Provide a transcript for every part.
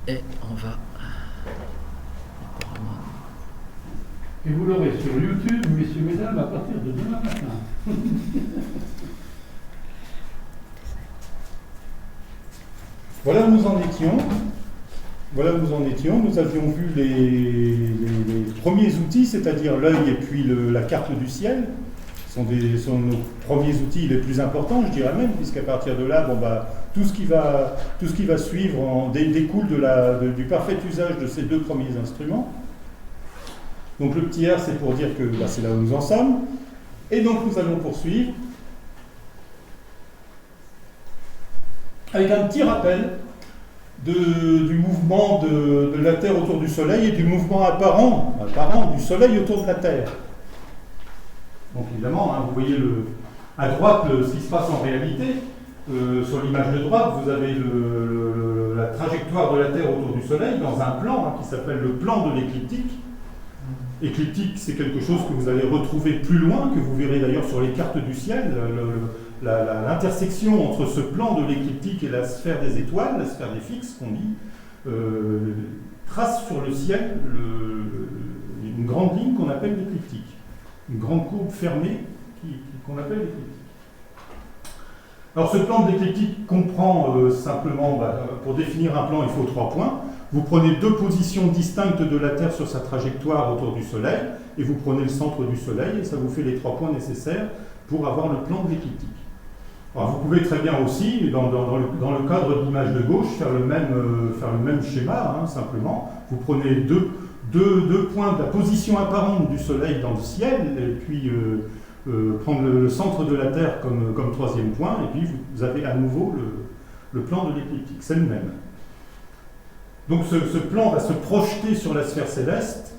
Et on va... Et vous l'aurez sur YouTube, messieurs, mesdames, à partir de demain matin. Voilà où nous en étions. Voilà où nous en étions. Nous avions vu les premiers outils, c'est-à-dire l'œil et puis la carte du ciel. Ce sont nos premiers outils les plus importants, je dirais même, puisqu'à partir de là, tout ce qui va suivre découle du parfait usage de ces deux premiers instruments. Donc le petit R, c'est pour dire que c'est là où nous en sommes. Et donc nous allons poursuivre avec un petit rappel du mouvement de la Terre autour du Soleil et du mouvement apparent du Soleil autour de la Terre. Donc évidemment, vous voyez à droite ce qui se passe en réalité. Sur l'image de droite, vous avez la trajectoire de la Terre autour du Soleil dans un plan qui s'appelle le plan de l'écliptique. Écliptique, c'est quelque chose que vous allez retrouver plus loin, que vous verrez d'ailleurs sur les cartes du ciel. L'intersection entre ce plan de l'écliptique et la sphère des étoiles, la sphère des fixes qu'on dit, trace sur le ciel une grande ligne qu'on appelle l'écliptique. Une grande courbe fermée qu'on appelle l'écliptique. Alors ce plan de l'écliptique comprend simplement, pour définir un plan, il faut 3 points. Vous prenez 2 positions distinctes de la Terre sur sa trajectoire autour du Soleil, et vous prenez le centre du Soleil, et ça vous fait les 3 points nécessaires pour avoir le plan de l'écliptique. Alors vous pouvez très bien aussi, dans le cadre de l'image de gauche, faire le même schéma, simplement. Vous prenez deux points de la position apparente du Soleil dans le ciel, et puis prendre le centre de la Terre comme 3e point, et puis vous avez à nouveau le plan de l'écliptique. C'est le même. Donc ce plan va se projeter sur la sphère céleste,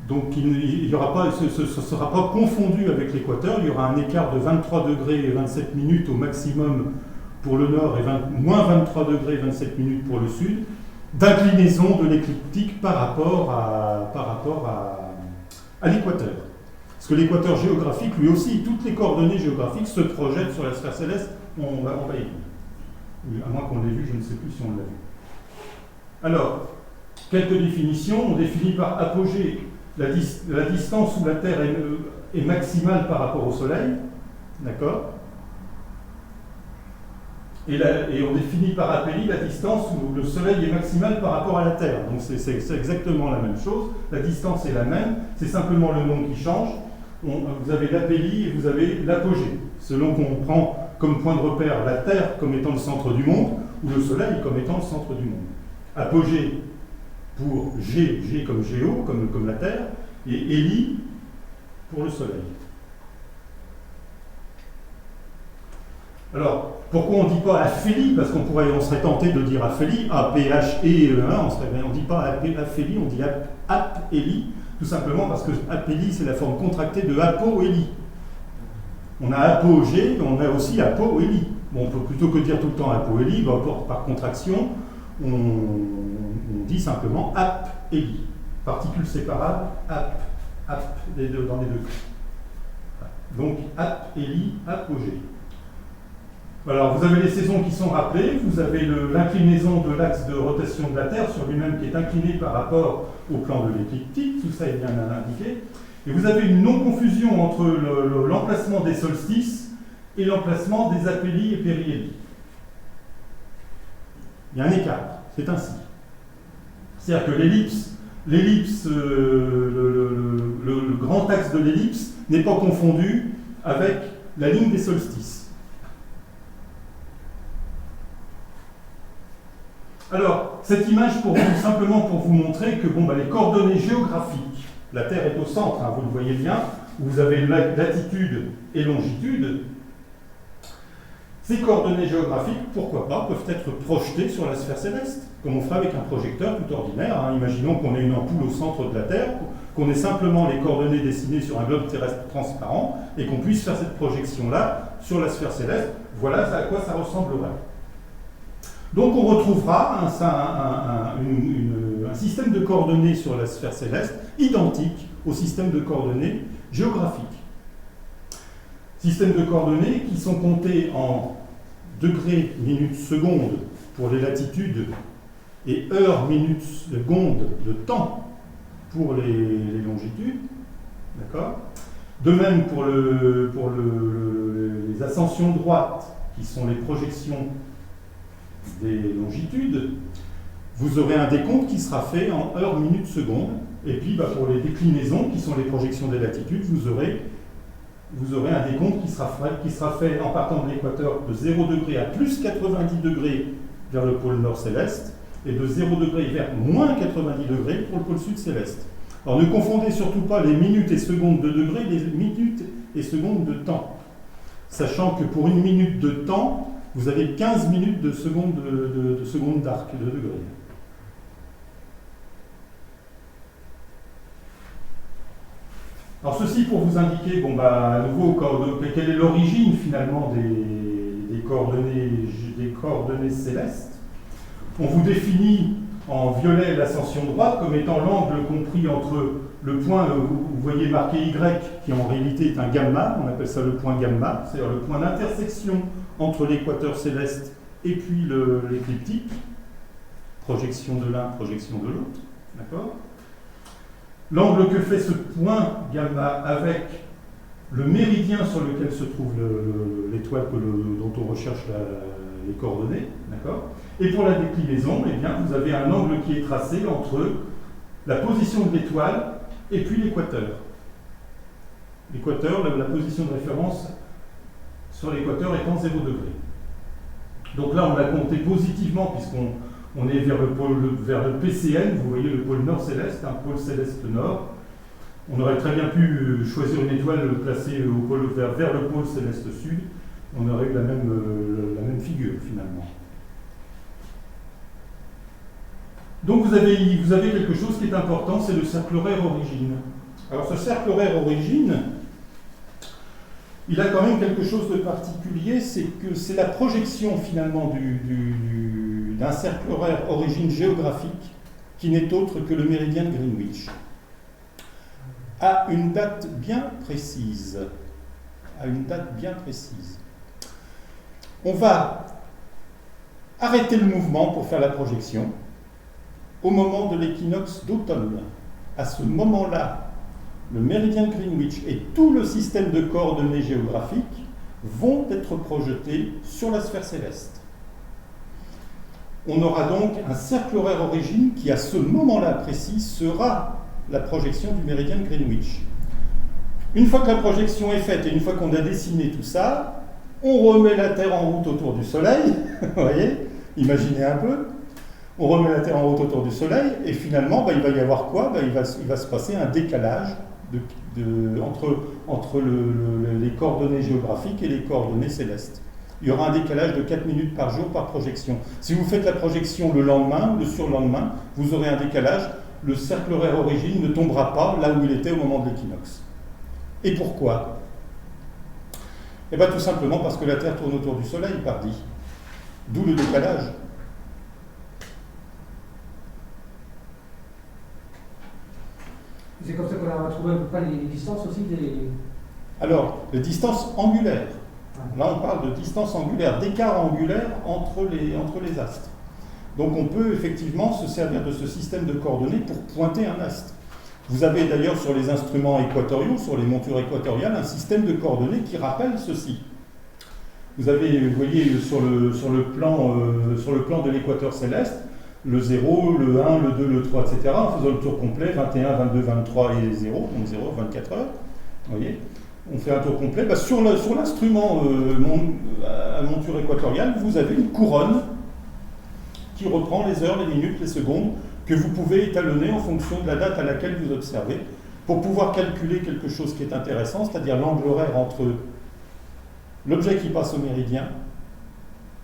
donc il ne sera pas confondu avec l'équateur, il y aura un écart de 23 degrés et 27 minutes au maximum pour le nord et moins 23 degrés et 27 minutes pour le sud, d'inclinaison de l'écliptique par rapport à l'équateur. Parce que l'équateur géographique, lui aussi, toutes les coordonnées géographiques se projettent sur la sphère céleste, on va y venir. À moins qu'on l'ait vu, je ne sais plus si on l'a vu. Alors, quelques définitions. On définit par apogée la distance où la Terre est maximale par rapport au Soleil. D'accord ? Et on définit par apélie la distance où le Soleil est maximal par rapport à la Terre. Donc c'est exactement la même chose. La distance est la même, c'est simplement le nom qui change. Vous avez l'apélie et vous avez l'apogée. Selon qu'on prend comme point de repère la Terre comme étant le centre du monde, ou le Soleil comme étant le centre du monde. Apogée pour G comme Géo, comme la Terre, et hélie pour le Soleil. Alors, pourquoi on ne dit pas aphélie? Parce on serait tenté de dire aphélie, A-P-H-E, on ne dit pas aphélie, on dit apélie, tout simplement parce que apélie, c'est la forme contractée de apoélie. On a apogée, mais on a aussi apoélie. Bon, on peut plutôt que dire tout le temps apoélie, par contraction, on dit simplement apélie. Particules séparables, ap, dans les deux cas. Donc apélie, apogée. Alors, vous avez les saisons qui sont rappelées, vous avez l'inclinaison de l'axe de rotation de la Terre sur lui-même qui est incliné par rapport au plan de l'écliptique, tout ça est bien indiqué. Et vous avez une non-confusion entre l'emplacement des solstices et l'emplacement des apélies et périhélies. Il y a un écart, c'est ainsi. C'est-à-dire que le grand axe de l'ellipse n'est pas confondu avec la ligne des solstices. Alors, cette image, simplement pour vous montrer que les coordonnées géographiques, la Terre est au centre, vous le voyez bien, où vous avez latitude et longitude. Ces coordonnées géographiques, pourquoi pas, peuvent être projetées sur la sphère céleste, comme on ferait avec un projecteur tout ordinaire. Imaginons qu'on ait une ampoule au centre de la Terre, qu'on ait simplement les coordonnées dessinées sur un globe terrestre transparent, et qu'on puisse faire cette projection-là sur la sphère céleste. Voilà à quoi ça ressemblerait. Donc on retrouvera un système de coordonnées sur la sphère céleste identique au système de coordonnées géographiques. Systèmes de coordonnées qui sont comptés en degrés, minutes, secondes pour les latitudes et heure, minute, seconde de temps pour les longitudes. D'accord ? De même pour les ascensions droites, qui sont les projections des longitudes, vous aurez un décompte qui sera fait en heure, minute, seconde. Et puis pour les déclinaisons, qui sont les projections des latitudes, vous aurez un décompte qui sera fait en partant de l'équateur de 0 degré à plus 90 degrés vers le pôle nord céleste, et de 0 degré vers moins 90 degrés pour le pôle sud céleste. Alors ne confondez surtout pas les minutes et secondes de degrés, les minutes et secondes de temps. Sachant que pour une minute de temps, vous avez 15 minutes de seconde d'arc, de degré. Alors ceci pour vous indiquer, à nouveau, quelle est l'origine finalement des coordonnées célestes. On vous définit en violet l'ascension droite comme étant l'angle compris entre le point, vous voyez marqué Y, qui en réalité est un gamma, on appelle ça le point gamma, c'est-à-dire le point d'intersection entre l'équateur céleste et puis l'écliptique, projection de l'un, projection de l'autre, d'accord ? L'angle que fait ce point gamma avec le méridien sur lequel se trouve l'étoile dont on recherche les coordonnées, d'accord ? Et pour la déclinaison, eh bien, vous avez un angle qui est tracé entre la position de l'étoile et puis l'équateur. L'équateur, la position de référence sur l'équateur étant 0 degré. Donc là, on l'a compté positivement puisqu'on est vers le PCN, vous voyez le pôle nord céleste, un pôle céleste nord. On aurait très bien pu choisir une étoile placée vers le pôle céleste sud. On aurait eu la même figure finalement. Donc vous avez quelque chose qui est important, c'est le cercle horaire origine. Alors ce cercle horaire origine, il a quand même quelque chose de particulier, c'est que c'est la projection finalement d'un cercle horaire origine géographique qui n'est autre que le méridien de Greenwich, à une date bien précise. On va arrêter le mouvement pour faire la projection au moment de l'équinoxe d'automne. À ce moment-là, le méridien de Greenwich et tout le système de coordonnées géographiques vont être projetés sur la sphère céleste. On aura donc un cercle horaire origine qui, à ce moment-là précis, sera la projection du méridien de Greenwich. Une fois que la projection est faite et une fois qu'on a dessiné tout ça, on remet la Terre en route autour du Soleil, vous voyez, imaginez un peu, on remet la Terre en route autour du Soleil, et finalement, il va y avoir quoi ? Il va se passer un décalage entre les coordonnées géographiques et les coordonnées célestes. Il y aura un décalage de 4 minutes par jour par projection. Si vous faites la projection le lendemain ou le surlendemain, vous aurez un décalage, le cercle horaire origine ne tombera pas là où il était au moment de l'équinoxe. Et pourquoi ? Eh bien tout simplement parce que la Terre tourne autour du Soleil, pardi. D'où le décalage. C'est comme ça qu'on a retrouvé à peu près les distances aussi des... Alors, les distances angulaires. Là, on parle de distance angulaire, d'écart angulaire entre les astres. Donc, on peut effectivement se servir de ce système de coordonnées pour pointer un astre. Vous avez d'ailleurs sur les instruments équatoriaux, sur les montures équatoriales, un système de coordonnées qui rappelle ceci. Vous voyez sur le plan de l'équateur céleste, le 0, le 1, le 2, le 3, etc. En faisant le tour complet, 21, 22, 23 et 0, donc 0, 24 heures. Vous voyez, on fait un tour complet. Sur l'instrument à monture équatoriale, vous avez une couronne qui reprend les heures, les minutes, les secondes, que vous pouvez étalonner en fonction de la date à laquelle vous observez, pour pouvoir calculer quelque chose qui est intéressant, c'est-à-dire l'angle horaire entre l'objet qui passe au méridien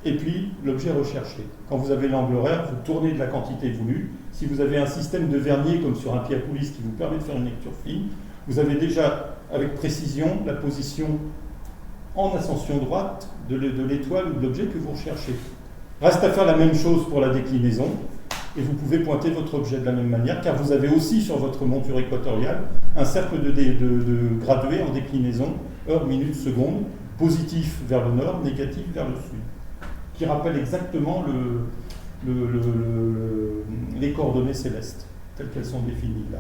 et puis l'objet recherché. Quand vous avez l'angle horaire, vous tournez de la quantité voulue. Si vous avez un système de vernier comme sur un pied à coulisse qui vous permet de faire une lecture fine, vous avez déjà avec précision la position en ascension droite de l'étoile ou de l'objet que vous recherchez. Reste à faire la même chose pour la déclinaison et vous pouvez pointer votre objet de la même manière car vous avez aussi sur votre monture équatoriale un cercle de gradué en déclinaison, heure, minute, seconde, positif vers le nord, négatif vers le sud, qui rappelle exactement les coordonnées célestes, telles qu'elles sont définies là.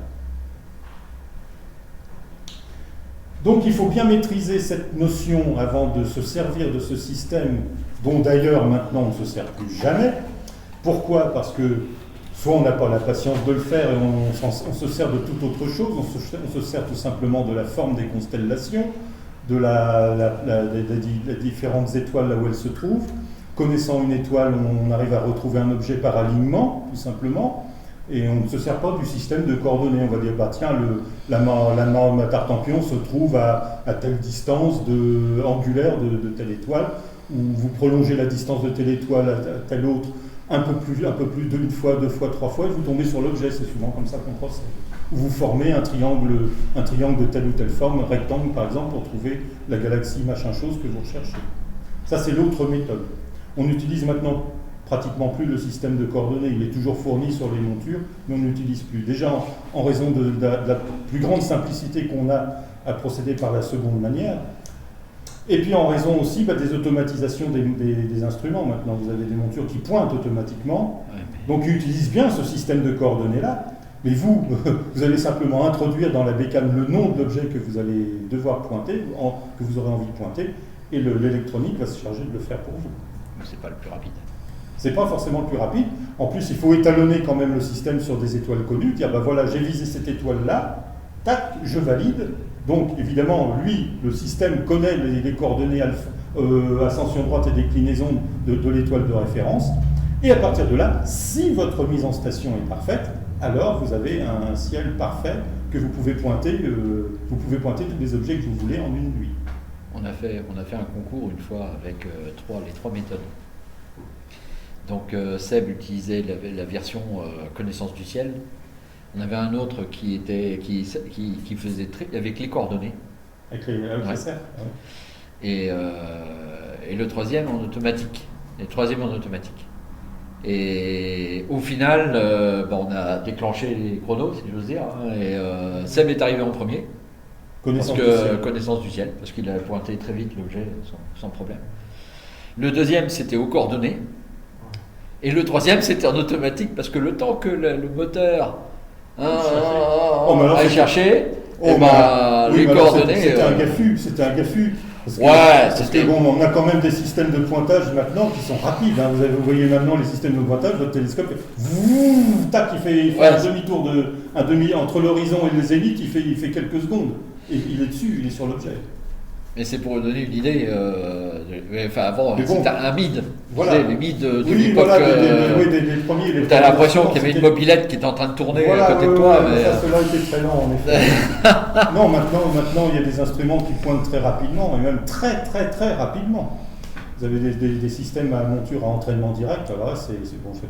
Donc il faut bien maîtriser cette notion avant de se servir de ce système, dont d'ailleurs maintenant on ne se sert plus jamais. Pourquoi? Parce que soit on n'a pas la patience de le faire et on se sert de toute autre chose, on se sert tout simplement de la forme des constellations, de des différentes étoiles là où elles se trouvent. Connaissant une étoile, on arrive à retrouver un objet par alignement, tout simplement. Et on ne se sert pas du système de coordonnées. On va dire, bah, tiens, la Tartampion se trouve à telle distance angulaire de telle étoile, ou vous prolongez la distance de telle étoile à telle autre un peu plus d'une fois, deux fois, trois fois, et vous tombez sur l'objet. C'est souvent comme ça qu'on procède. Ou vous formez un triangle de telle ou telle forme, un rectangle par exemple, pour trouver la galaxie machin chose que vous recherchez. Ça, c'est l'autre méthode. On utilise maintenant pratiquement plus le système de coordonnées. Il est toujours fourni sur les montures, mais on n'utilise plus. Déjà, en raison de la plus grande simplicité qu'on a à procéder par la seconde manière, et puis en raison aussi des automatisations des instruments. Maintenant, vous avez des montures qui pointent automatiquement, donc ils utilisent bien ce système de coordonnées-là, mais vous allez simplement introduire dans la bécane le nom de l'objet que vous allez devoir pointer, que vous aurez envie de pointer, et l'électronique va se charger de le faire pour vous. Mais c'est pas le plus rapide. C'est pas forcément le plus rapide. En plus, il faut étalonner quand même le système sur des étoiles connues, dire ben voilà, j'ai visé cette étoile-là, tac, je valide. Donc évidemment, lui, le système connaît les coordonnées ascension droite et déclinaison de l'étoile de référence. Et à partir de là, si votre mise en station est parfaite, alors vous avez un ciel parfait que vous pouvez pointer. Vous pouvez pointer tous les objets que vous voulez en une nuit. On a fait un concours une fois avec les trois méthodes. Donc Seb utilisait la version connaissance du ciel. On avait un autre qui faisait avec les coordonnées. Avec les serres. Et le troisième en automatique. Et au final, on a déclenché les chronos, si j'ose dire. Et Seb est arrivé en premier. Connaissance du ciel, parce qu'il a pointé très vite l'objet sans problème. Le deuxième, c'était aux coordonnées. Et le troisième, c'était en automatique, parce que le temps que le moteur aille chercher, les coordonnées... C'était un gaffus. Parce que on a quand même des systèmes de pointage maintenant qui sont rapides. Hein. Vous voyez maintenant les systèmes de pointage, votre télescope, tac, il fait un demi-tour entre l'horizon et le zénith, il fait quelques secondes. Et il est dessus, il est sur l'objet. Mais c'est pour vous donner une idée. Avant, c'était un MID. Voilà. Les MID de l'époque. Des premiers. Tu as l'impression qu'il y avait une mobilette qui était en train de tourner à côté de toi. Cela était très lent, en effet. Non, maintenant, il y a des instruments qui pointent très rapidement, et même très, très, très rapidement. Vous avez des systèmes à monture à entraînement direct. Alors là, c'est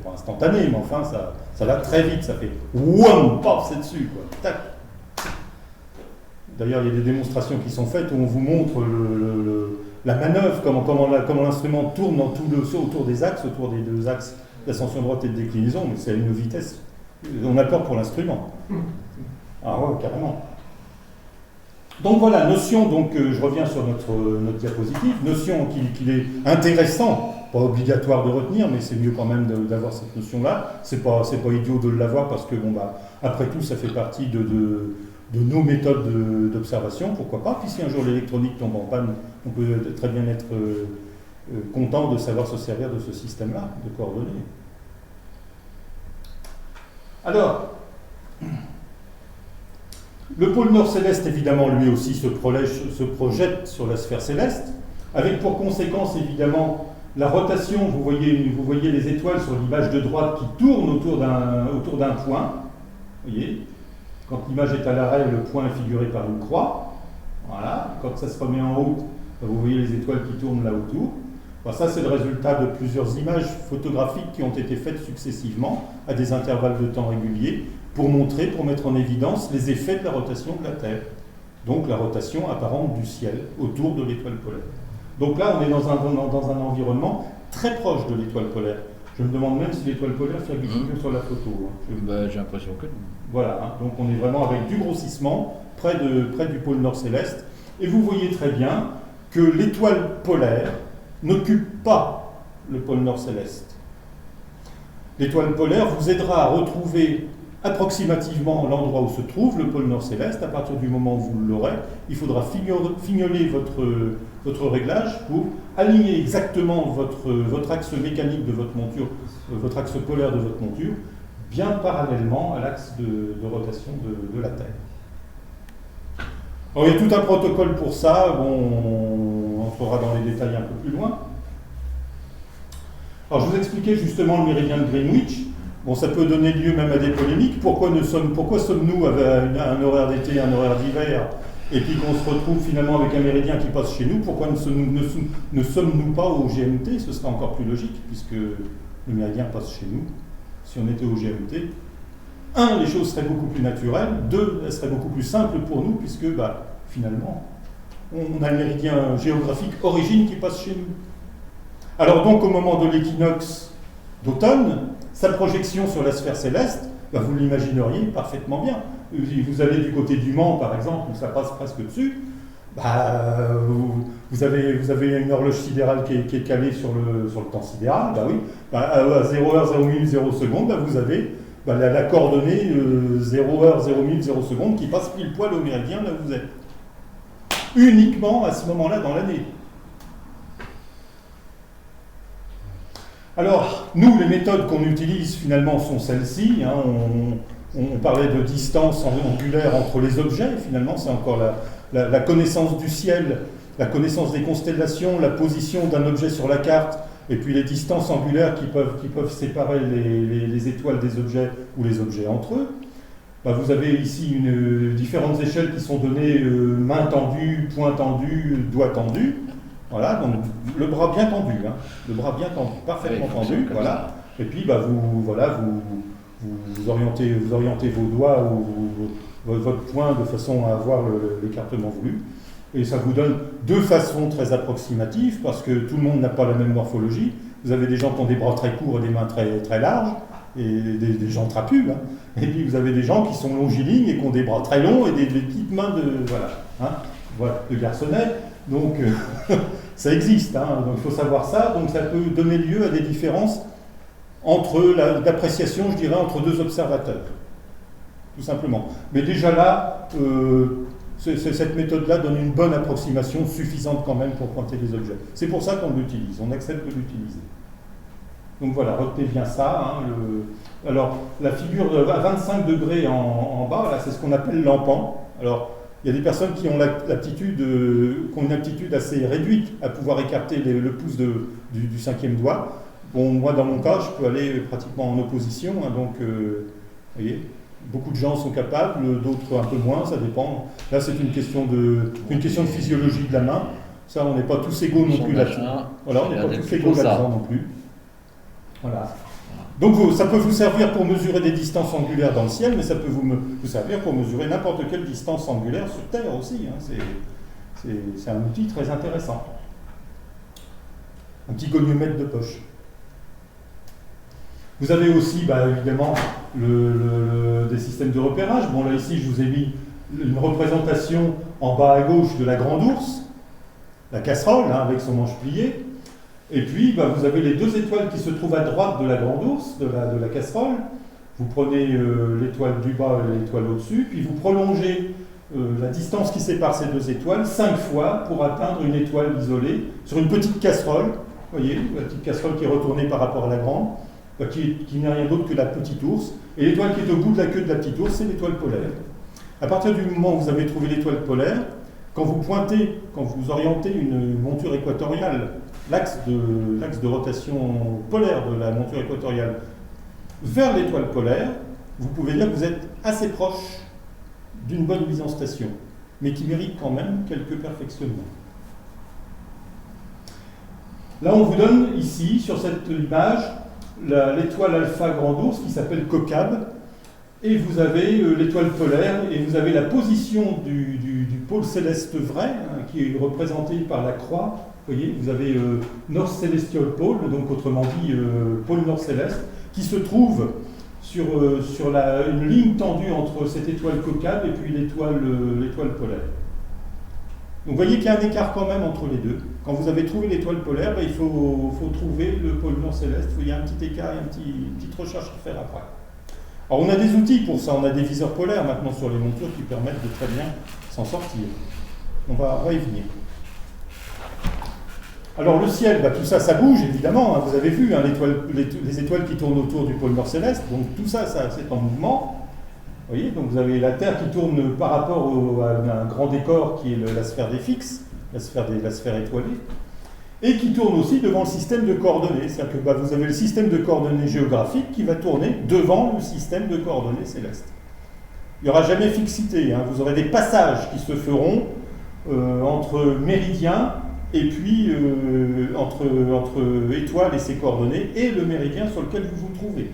pas instantané, mais enfin, ça va très vite. Ça fait wham, paf, c'est dessus, quoi. Tac. D'ailleurs, il y a des démonstrations qui sont faites où on vous montre la manœuvre, comment l'instrument tourne autour des axes, autour des deux axes d'ascension droite et de déclinaison, mais c'est à une vitesse. On a peur pour l'instrument. Ah ouais, carrément. Donc voilà, notion, je reviens sur notre diapositive, notion qu'il est intéressant, pas obligatoire de retenir, mais c'est mieux quand même d'avoir cette notion-là. C'est pas idiot de l'avoir parce que, après tout, ça fait partie de nos méthodes d'observation, pourquoi pas. Puis si un jour l'électronique tombe en panne, on peut très bien être content de savoir se servir de ce système-là, de coordonnées. Alors, le pôle nord céleste, évidemment, lui aussi se projette sur la sphère céleste, avec pour conséquence, évidemment, la rotation. Vous voyez les étoiles sur l'image de droite qui tournent autour d'un point. Vous voyez ? Quand l'image est à l'arrêt, le point est figuré par une croix. Voilà. Quand ça se remet en haut, vous voyez les étoiles qui tournent là autour. Ça, c'est le résultat de plusieurs images photographiques qui ont été faites successivement à des intervalles de temps réguliers pour mettre en évidence les effets de la rotation de la Terre. Donc la rotation apparente du ciel autour de l'étoile polaire. Donc là, on est dans un environnement très proche de l'étoile polaire. Je me demande même si l'étoile polaire figure sur la photo. J'ai l'impression que non. Voilà, donc on est vraiment avec du grossissement près du pôle nord céleste. Et vous voyez très bien que l'étoile polaire n'occupe pas le pôle nord céleste. L'étoile polaire vous aidera à retrouver approximativement l'endroit où se trouve le pôle nord céleste. À partir du moment où vous l'aurez, il faudra fignoler votre réglage pour aligner exactement votre axe mécanique de votre monture, votre axe polaire de votre monture, bien parallèlement à l'axe de rotation de la Terre. Alors, il y a tout un protocole pour ça, bon, on entrera dans les détails un peu plus loin. Alors je vous expliquais justement le méridien de Greenwich. Bon, ça peut donner lieu même à des polémiques. Pourquoi sommes-nous avec un horaire d'été, un horaire d'hiver, et puis qu'on se retrouve finalement avec un méridien qui passe chez nous? Pourquoi ne sommes-nous pas au GMT? Ce serait encore plus logique, puisque le méridien passe chez nous. Si on était au GMT, un, les choses seraient beaucoup plus naturelles. Deux, elles seraient beaucoup plus simples pour nous, puisque finalement, on a le méridien géographique origine qui passe chez nous. Alors donc, au moment de l'équinoxe d'automne, sa projection sur la sphère céleste, vous l'imagineriez parfaitement bien. Vous allez du côté du Mans, par exemple, où ça passe presque dessus, vous avez une horloge sidérale qui est calée sur le temps sidéral, à 0h, 0 minute, 0 seconde, vous avez la coordonnée 0h, 0 minute, 0 seconde qui passe pile poil au méridien là où vous êtes. Uniquement à ce moment-là dans l'année. Alors, nous, les méthodes qu'on utilise finalement sont celles-ci. On parlait de distance angulaire entre les objets. Finalement, c'est encore la connaissance du ciel, la connaissance des constellations, la position d'un objet sur la carte, et puis les distances angulaires qui peuvent séparer les étoiles des objets ou les objets entre eux. Vous avez ici différentes échelles qui sont données, main tendue, poing tendu, doigt tendu. Voilà, donc le bras bien tendu, le bras bien tendu, parfaitement tendu, voilà. Et puis vous orientez vos doigts ou votre poing de façon à avoir l'écartement voulu. Et ça vous donne deux façons très approximatives, parce que tout le monde n'a pas la même morphologie. Vous avez des gens qui ont des bras très courts et des mains très, très larges, et des gens trapus. Et puis vous avez des gens qui sont longilignes et qui ont des bras très longs et des petites mains de garçonnets. Donc, ça existe, donc il faut savoir ça. Donc, ça peut donner lieu à des différences d'appréciation, je dirais, entre deux observateurs, tout simplement. Mais déjà là, cette méthode-là donne une bonne approximation, suffisante quand même pour pointer les objets. C'est pour ça qu'on l'utilise, on accepte de l'utiliser. Donc voilà, retenez bien ça. Alors, la figure à 25 degrés en bas, là, c'est ce qu'on appelle l'ampant. Alors, il y a des personnes qui ont une aptitude assez réduite à pouvoir écarter le pouce du cinquième doigt. Bon, moi, dans mon cas, je peux aller pratiquement en opposition. Donc, vous voyez, beaucoup de gens sont capables, d'autres un peu moins, ça dépend. Là, c'est une question de physiologie de la main. Ça, on n'est pas tous égaux non plus là-dessus. Voilà, on n'est pas tous égaux là-dedans non plus. Voilà. Donc ça peut vous servir pour mesurer des distances angulaires dans le ciel, mais ça peut vous servir pour mesurer n'importe quelle distance angulaire sur Terre aussi. C'est un outil très intéressant. Un petit goniomètre de poche. Vous avez aussi, évidemment, des systèmes de repérage. Bon, là, ici, je vous ai mis une représentation en bas à gauche de la grande ours, la casserole, avec son manche pliée. Et puis, vous avez les deux étoiles qui se trouvent à droite de la grande ours, de la casserole. Vous prenez l'étoile du bas et l'étoile au-dessus, puis vous prolongez la distance qui sépare ces deux étoiles 5 fois pour atteindre une étoile isolée sur une petite casserole. Vous voyez, la petite casserole qui est retournée par rapport à la grande, qui n'est rien d'autre que la petite ours. Et l'étoile qui est au bout de la queue de la petite ours, c'est l'étoile polaire. À partir du moment où vous avez trouvé l'étoile polaire, quand vous orientez une monture équatoriale, l'axe de rotation polaire de la monture équatoriale vers l'étoile polaire, vous pouvez dire que vous êtes assez proche d'une bonne mise en station, mais qui mérite quand même quelques perfectionnements. Là, on vous donne ici, sur cette image, l'étoile alpha grand ours qui s'appelle Cocab, et vous avez l'étoile polaire, et vous avez la position du pôle céleste vrai, qui est représenté par la croix. Vous voyez, vous avez North Celestial Pole, donc autrement dit pôle nord céleste, qui se trouve sur une ligne tendue entre cette étoile Cocab et puis l'étoile polaire. Donc vous voyez qu'il y a un écart quand même entre les deux. Quand vous avez trouvé l'étoile polaire, il faut trouver le pôle nord céleste. Il y a un petit écart et une petite recherche à faire après. Alors on a des outils pour ça, on a des viseurs polaires maintenant sur les montures qui permettent de très bien s'en sortir. On va y venir. Alors le ciel, tout ça, ça bouge évidemment, hein, vous avez vu, hein, les étoiles qui tournent autour du pôle nord céleste, donc tout ça, c'est en mouvement. Vous voyez, donc vous avez la Terre qui tourne par rapport à un grand décor qui est la sphère des fixes, la sphère étoilée, et qui tourne aussi devant le système de coordonnées. C'est-à-dire que vous avez le système de coordonnées géographiques qui va tourner devant le système de coordonnées célestes. Il n'y aura jamais fixité, hein, vous aurez des passages qui se feront entre méridiens et puis entre étoiles et ses coordonnées et le méridien sur lequel vous vous trouvez.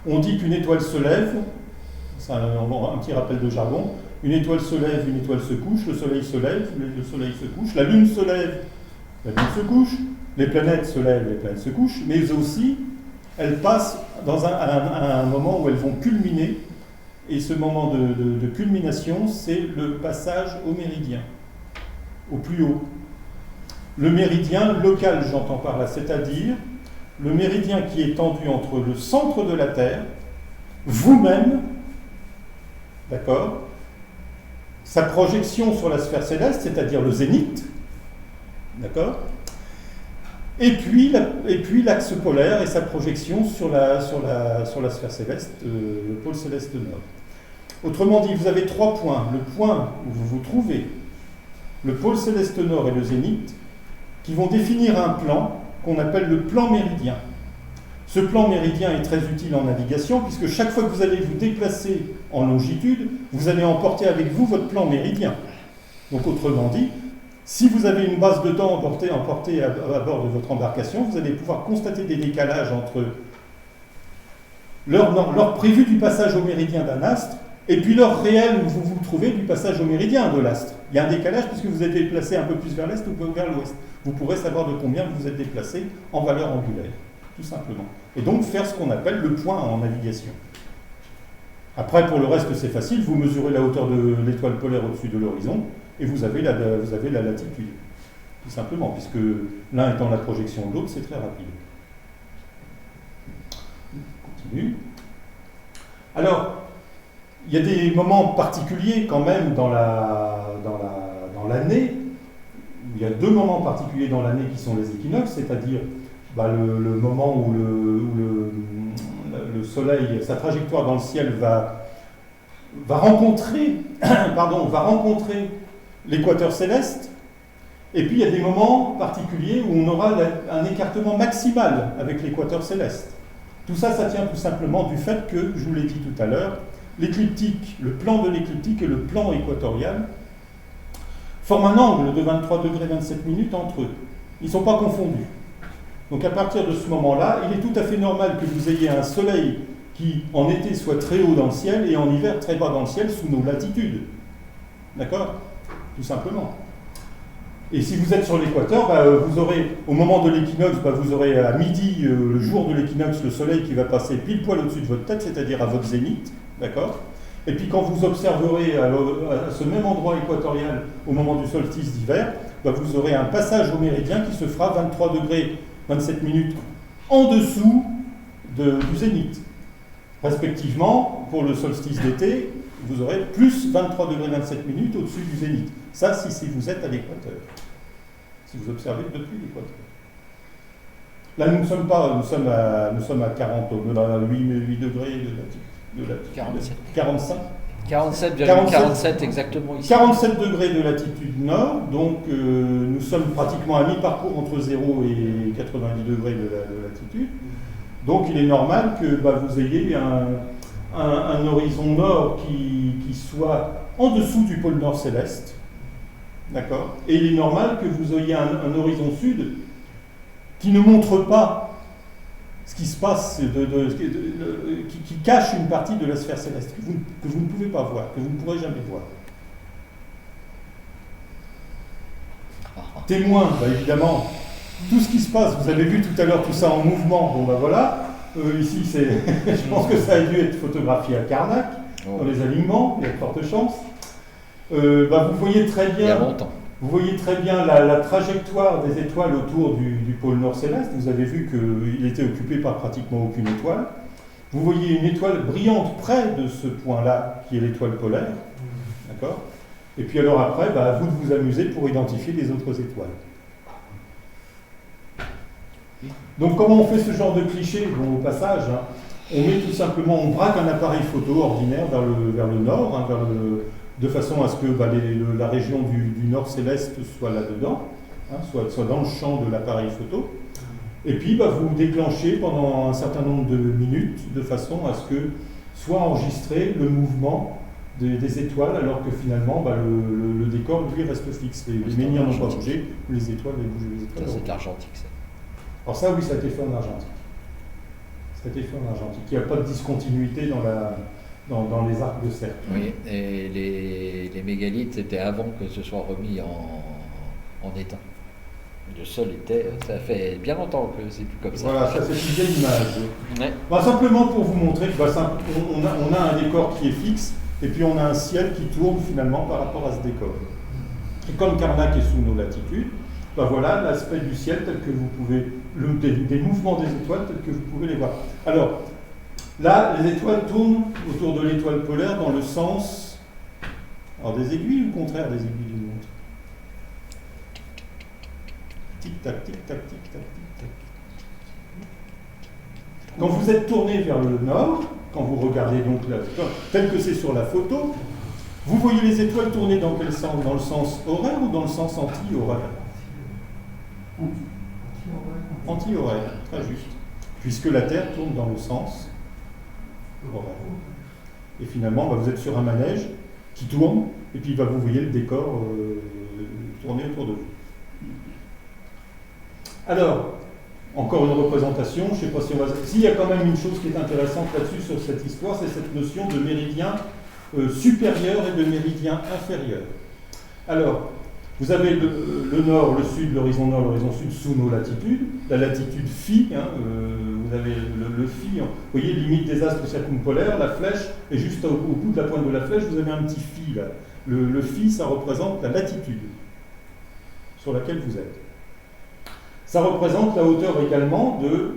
On dit qu'une étoile se lève, c'est un petit rappel de jargon, une étoile se lève, une étoile se couche, le soleil se lève, le soleil se couche, la lune se lève, la lune se couche, les planètes se lèvent, les planètes se couchent, mais aussi elles passent à un moment où elles vont culminer, et ce moment de culmination, c'est le passage au méridien, au plus haut. Le méridien local, j'entends par là, c'est-à-dire le méridien qui est tendu entre le centre de la Terre, vous-même, d'accord, sa projection sur la sphère céleste, c'est-à-dire le zénith, d'accord, et puis l'axe polaire et sa projection sur la sphère céleste, le pôle céleste nord. Autrement dit, vous avez 3 points. Le point où vous vous trouvez, le pôle céleste nord et le zénith, qui vont définir un plan qu'on appelle le plan méridien. Ce plan méridien est très utile en navigation, puisque chaque fois que vous allez vous déplacer en longitude, vous allez emporter avec vous votre plan méridien. Donc autrement dit, si vous avez une base de temps emportée à bord de votre embarcation, vous allez pouvoir constater des décalages entre l'heure prévue du passage au méridien d'un astre et puis l'heure réelle où vous vous trouvez du passage au méridien de l'astre. Il y a un décalage puisque vous êtes déplacé un peu plus vers l'est ou vers l'ouest. Vous pourrez savoir de combien vous êtes déplacé en valeur angulaire, tout simplement. Et donc faire ce qu'on appelle le point en navigation. Après, pour le reste, c'est facile. Vous mesurez la hauteur de l'étoile polaire au-dessus de l'horizon et vous avez la latitude, tout simplement, puisque l'un étant la projection de l'autre, c'est très rapide. On continue. Alors, il y a des moments particuliers quand même dans l'année. Il y a 2 moments particuliers dans l'année qui sont les équinoxes, c'est-à-dire le moment où le Soleil, sa trajectoire dans le ciel va rencontrer l'équateur céleste, et puis il y a des moments particuliers où on aura un écartement maximal avec l'équateur céleste. Tout ça, ça tient tout simplement du fait que, je vous l'ai dit tout à l'heure, l'écliptique, le plan de l'écliptique et le plan équatorial forment un angle de 23 degrés 27 minutes entre eux. Ils ne sont pas confondus. Donc à partir de ce moment-là, il est tout à fait normal que vous ayez un soleil qui, en été, soit très haut dans le ciel et en hiver très bas dans le ciel sous nos latitudes. D'accord ? Tout simplement. Et si vous êtes sur l'équateur, vous aurez, au moment de l'équinoxe, vous aurez à midi, le jour de l'équinoxe, le soleil qui va passer pile poil au-dessus de votre tête, c'est-à-dire à votre zénith. D'accord ? Et puis quand vous observerez à ce même endroit équatorial, au moment du solstice d'hiver, vous aurez un passage au méridien qui se fera 23 degrés 27 minutes en dessous du zénith. Respectivement, pour le solstice d'été, vous aurez plus 23 degrés 27 minutes au-dessus du zénith. Ça, si vous êtes à l'équateur. Si vous observez depuis l'équateur. Là, nous sommes à 8 degrés de latitude. 45. 47,47 exactement ici. 47 degrés de latitude nord, donc nous sommes pratiquement à mi-parcours entre 0 et 90 degrés de latitude. Donc il est normal que vous ayez un horizon nord qui soit en dessous du pôle nord céleste. D'accord ? Et il est normal que vous ayez un horizon sud qui ne montre pas ce qui se passe, qui cache une partie de la sphère céleste, que vous ne pouvez pas voir, que vous ne pourrez jamais voir. Témoin, évidemment, tout ce qui se passe, vous avez vu tout à l'heure tout ça en mouvement, voilà, ici je pense que ça a dû être photographié à Karnak, dans les alignements, il y a de fortes chances. Vous voyez très Il y a bien, longtemps. vous voyez très bien la trajectoire des étoiles autour du pôle nord céleste. Vous avez vu qu'il était occupé par pratiquement aucune étoile. Vous voyez une étoile brillante près de ce point-là, qui est l'étoile polaire. D'accord ? Et puis alors après, à vous de vous amuser pour identifier les autres étoiles. Donc comment on fait ce genre de cliché? Au passage, hein, on met tout simplement, on braque un appareil photo ordinaire vers le nord, hein, de façon à ce que la région du nord céleste soit là-dedans, hein, soit dans le champ de l'appareil photo. Et puis vous déclenchez pendant un certain nombre de minutes de façon à ce que soit enregistré le mouvement des étoiles, alors que finalement le décor lui reste fixe. Les menhirs n'ont pas bougé, les étoiles les bougent. Les étoiles, Ça, c'est de l'argentique, ça. Alors ça, oui, ça a été fait en argentique. Ça a été fait en argentique. Il n'y a pas de discontinuité dans les arcs de cercle. Oui, et les mégalithes, c'était avant que ce soit remis en état. Le sol était, ça fait bien longtemps que c'est plus comme ça. Voilà, ça c'est une vieille image. Ouais. Simplement pour vous montrer qu'on a un décor qui est fixe, et puis on a un ciel qui tourne finalement par rapport à ce décor. Et comme Karnak est sous nos latitudes, voilà l'aspect du ciel tel que vous pouvez, des mouvements des étoiles tels que vous pouvez les voir. Alors, là, les étoiles tournent autour de l'étoile polaire dans le sens des aiguilles ou au contraire des aiguilles d'une montre. Tic-tac, tic-tac, tic-tac, tic-tac. Quand vous êtes tourné vers le nord, quand vous regardez donc tel que c'est sur la photo, vous voyez les étoiles tourner dans quel sens? Dans le sens horaire ou dans le sens anti-horaire? Anti-horaire, très juste. Puisque la Terre tourne dans le sens horaire. Et finalement, vous êtes sur un manège qui tourne, et puis vous voyez le décor tourner autour de vous. Alors, encore une représentation, je ne sais pas si on va... S'il y a quand même une chose qui est intéressante là-dessus sur cette histoire, c'est cette notion de méridien supérieur et de méridien inférieur. Alors, vous avez le nord, le sud, l'horizon nord, l'horizon sud sous nos latitudes, la latitude phi, vous avez le phi, vous voyez, limite des astres circumpolaires, la flèche, et juste au bout de la pointe de la flèche, vous avez un petit phi là. Le phi, ça représente la latitude sur laquelle vous êtes. Ça représente la hauteur également de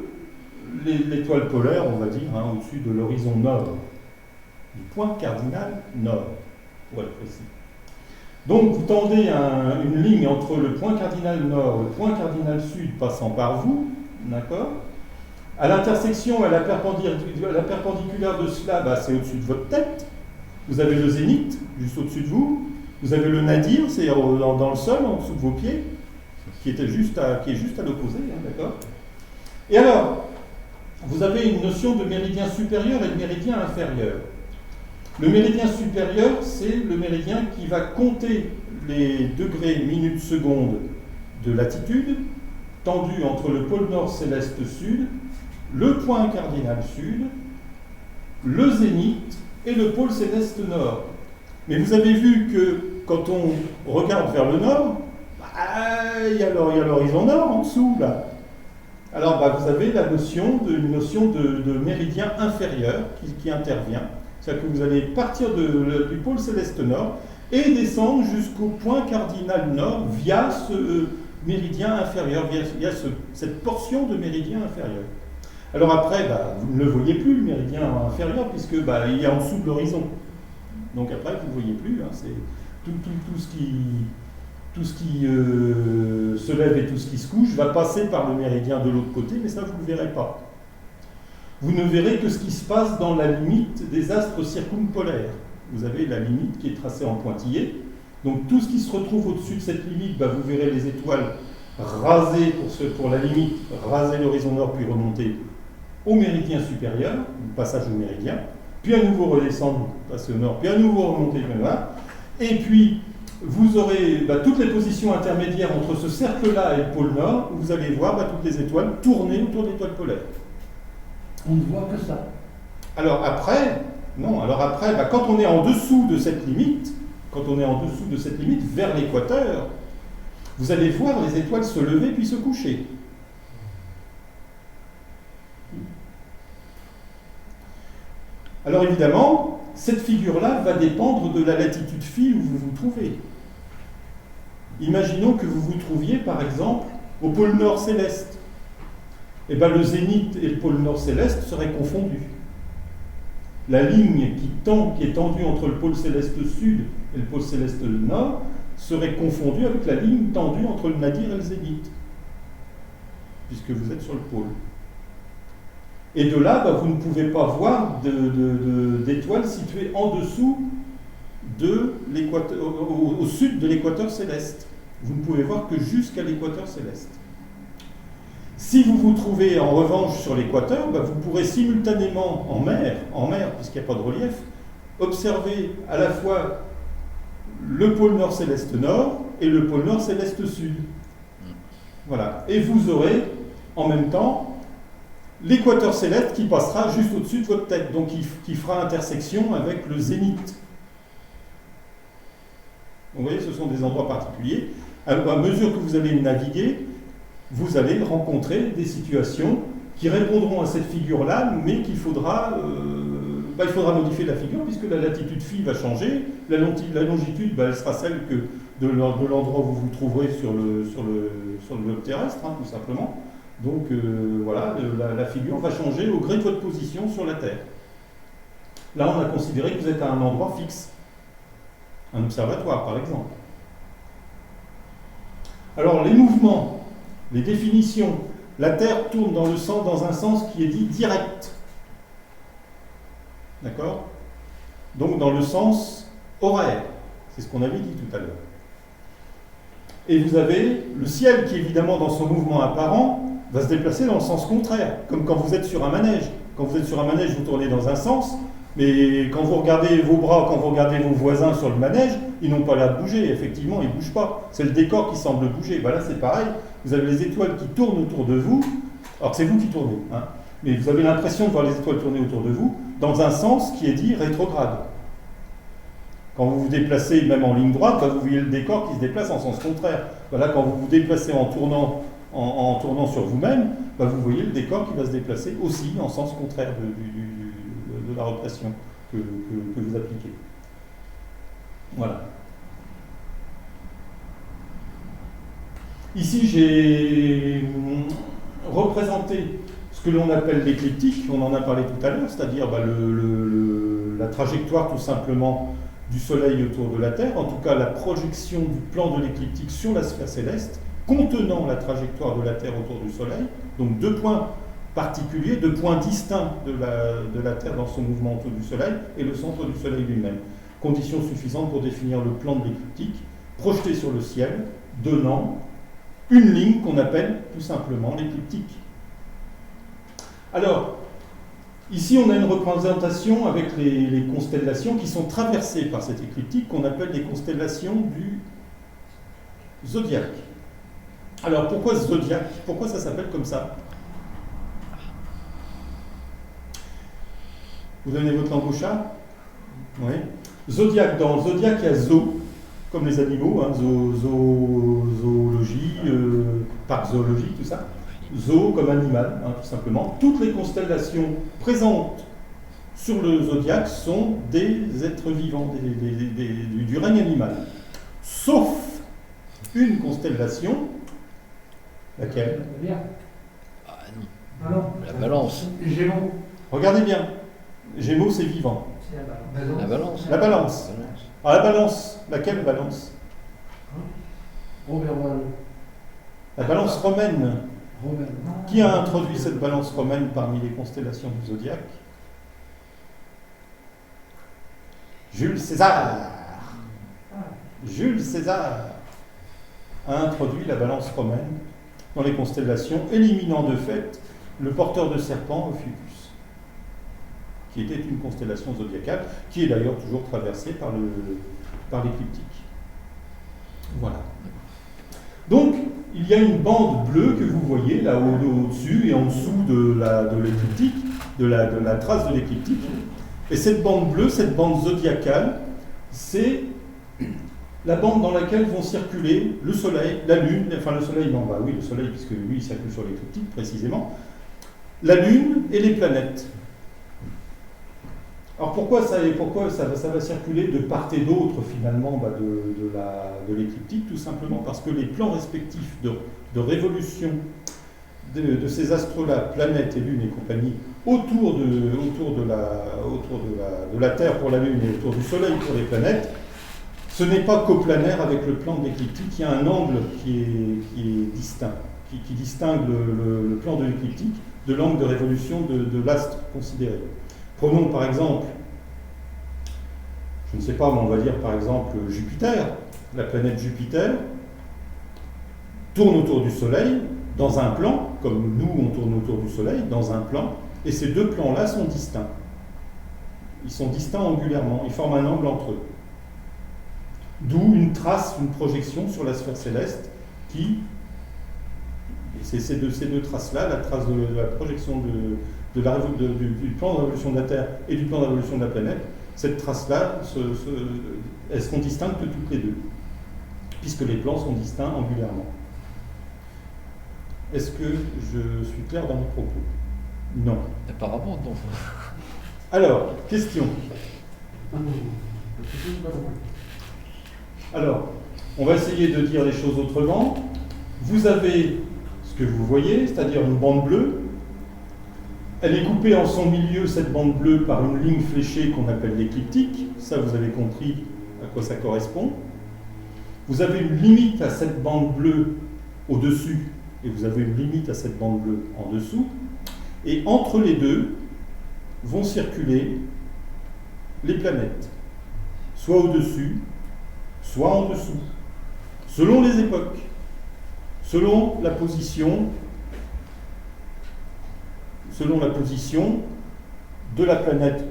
l'étoile polaire, on va dire, au-dessus de l'horizon nord, du point cardinal nord, pour être précis. Donc vous tendez une ligne entre le point cardinal nord et le point cardinal sud passant par vous, d'accord? À l'intersection, à la perpendiculaire de cela, c'est au-dessus de votre tête. Vous avez le zénith, juste au-dessus de vous. Vous avez le nadir, c'est dans le sol, en dessous de vos pieds, qui est juste à l'opposé, d'accord? Et alors, vous avez une notion de méridien supérieur et de méridien inférieur. Le méridien supérieur, c'est le méridien qui va compter les degrés, minutes, secondes de latitude, tendu entre le pôle nord céleste sud, le point cardinal sud, le zénith et le pôle céleste nord. Mais vous avez vu que quand on regarde vers le nord, il y a l'horizon nord en dessous, là. Alors vous avez une notion de méridien inférieur qui intervient. C'est-à-dire que vous allez partir du pôle céleste nord et descendre jusqu'au point cardinal nord via ce méridien inférieur, via cette portion de méridien inférieur. Alors après, vous ne le voyez plus, le méridien inférieur, puisque il est en dessous de l'horizon. Donc après, vous ne le voyez plus, c'est tout ce qui se lève et tout ce qui se couche va passer par le méridien de l'autre côté, mais ça, vous ne le verrez pas. Vous ne verrez que ce qui se passe dans la limite des astres circumpolaires. Vous avez la limite qui est tracée en pointillé. Donc tout ce qui se retrouve au-dessus de cette limite, vous verrez les étoiles raser pour la limite, raser l'horizon nord, puis remonter au méridien supérieur, le passage au méridien, puis à nouveau redescendre, passer au nord, puis à nouveau remonter comme là. Et puis vous aurez toutes les positions intermédiaires entre ce cercle-là et le pôle nord, où vous allez voir toutes les étoiles tourner autour de l'étoile polaire. On ne voit que ça. Alors après, quand on est en dessous de cette limite, vers l'équateur, vous allez voir les étoiles se lever puis se coucher. Alors évidemment, cette figure-là va dépendre de la latitude phi où vous vous trouvez. Imaginons que vous vous trouviez, par exemple, au pôle nord céleste. Eh bien, le zénith et le pôle nord céleste seraient confondus. La ligne qui est tendue entre le pôle céleste sud et le pôle céleste nord serait confondue avec la ligne tendue entre le nadir et le zénith, puisque vous êtes sur le pôle. Et de là, vous ne pouvez pas voir d'étoiles situées en dessous de l'équateur, au sud de l'équateur céleste. Vous ne pouvez voir que jusqu'à l'équateur céleste. Si vous vous trouvez en revanche sur l'équateur, vous pourrez simultanément en mer, puisqu'il n'y a pas de relief, observer à la fois le pôle nord céleste nord et le pôle nord céleste sud. Voilà. Et vous aurez en même temps l'équateur céleste qui passera juste au-dessus de votre tête, donc qui fera intersection avec le zénith. Vous voyez, ce sont des endroits particuliers. À mesure que vous allez naviguer, vous allez rencontrer des situations qui répondront à cette figure-là, mais qu'il faudra, il faudra modifier la figure, puisque la latitude phi va changer, la longitude, elle sera celle de l'endroit où vous vous trouverez sur le globe terrestre, tout simplement. Donc voilà, la figure va changer au gré de votre position sur la Terre. Là, on a considéré que vous êtes à un endroit fixe, un observatoire par exemple. Alors les mouvements, les définitions, la Terre tourne dans un sens qui est dit direct. D'accord? Donc dans le sens horaire. C'est ce qu'on avait dit tout à l'heure. Et vous avez le ciel qui, évidemment, dans son mouvement apparent, va se déplacer dans le sens contraire, comme quand vous êtes sur un manège. Quand vous êtes sur un manège, vous tournez dans un sens, mais quand vous regardez vos bras, quand vous regardez vos voisins sur le manège, ils n'ont pas l'air de bouger. Effectivement, ils ne bougent pas. C'est le décor qui semble bouger. Là, c'est pareil. Vous avez les étoiles qui tournent autour de vous, alors que c'est vous qui tournez, mais vous avez l'impression de voir les étoiles tourner autour de vous dans un sens qui est dit rétrograde. Quand vous vous déplacez même en ligne droite, vous voyez le décor qui se déplace en sens contraire. Là, quand vous vous déplacez en tournant sur vous-même, vous voyez le décor qui va se déplacer aussi en sens contraire de la rotation que vous appliquez. Voilà. Ici, j'ai représenté ce que l'on appelle l'écliptique, on en a parlé tout à l'heure, c'est-à-dire la trajectoire tout simplement du Soleil autour de la Terre, en tout cas la projection du plan de l'écliptique sur la sphère céleste, contenant la trajectoire de la Terre autour du Soleil, donc deux points particuliers, deux points distincts de la Terre dans son mouvement autour du Soleil et le centre du Soleil lui-même. Conditions suffisantes pour définir le plan de l'écliptique, projeté sur le ciel, donnant une ligne qu'on appelle tout simplement l'écliptique. Alors, ici on a une représentation avec les constellations qui sont traversées par cette écliptique qu'on appelle les constellations du zodiaque. Alors pourquoi zodiaque? Pourquoi ça s'appelle comme ça? Vous donnez votre langue au chat? Oui. Zodiaque, dans le zodiaque il y a zo, comme les animaux, zoologie, parc zoologique, tout ça. Zo comme animal, tout simplement. Toutes les constellations présentes sur le zodiaque sont des êtres vivants, du règne animal. Sauf une constellation, laquelle? Ah non. Ah non. La balance. Gémeaux. Regardez bien. Gémeaux, c'est vivant. C'est la balance. La balance. La balance. Ah, la balance. Laquelle balance? Robert Wall. La balance romaine. Romain. Qui a introduit cette balance romaine parmi les constellations du zodiaque? Jules César. Jules César a introduit la balance romaine dans les constellations, éliminant de fait le porteur de serpent Ophiuchus, qui était une constellation zodiacale, qui est d'ailleurs toujours traversée par l'écliptique. Voilà. Donc, il y a une bande bleue que vous voyez là au-dessus et en dessous de l'écliptique, de la trace de l'écliptique. Et cette bande bleue, cette bande zodiacale, c'est la bande dans laquelle vont circuler le Soleil, la Lune, enfin le Soleil, non, oui, le Soleil, puisque lui, il circule sur l'écliptique précisément, la Lune et les planètes. Alors pourquoi ça va circuler de part et d'autre finalement de l'écliptique? Tout simplement parce que les plans respectifs de révolution de ces astres-là, planètes et lunes et compagnie, autour de la Terre pour la Lune et autour du Soleil pour les planètes, ce n'est pas coplanaire avec le plan de l'écliptique. Il y a un angle qui est distinct, qui distingue le plan de l'écliptique de l'angle de révolution de l'astre considéré. Prenons par exemple, je ne sais pas, mais on va dire par exemple Jupiter. La planète Jupiter tourne autour du Soleil dans un plan, comme nous on tourne autour du Soleil, dans un plan, et ces deux plans-là sont distincts. Ils sont distincts angulairement, ils forment un angle entre eux. D'où une trace, une projection sur la sphère céleste qui, c'est ces deux traces-là, la trace de la projection du plan de révolution de la Terre et du plan de révolution de la planète, cette trace-là, elles seront distinctes toutes les deux, puisque les plans sont distincts angulairement. Est-ce que je suis clair dans mes propos? Non. Apparemment, non. Alors, question. Alors, on va essayer de dire les choses autrement. Vous avez ce que vous voyez, c'est-à-dire une bande bleue. Elle est coupée en son milieu, cette bande bleue, par une ligne fléchée qu'on appelle l'écliptique. Ça, vous avez compris à quoi ça correspond. Vous avez une limite à cette bande bleue au-dessus, et vous avez une limite à cette bande bleue en dessous. Et entre les deux vont circuler les planètes, soit au-dessus, soit en dessous, selon les époques, selon la position de la planète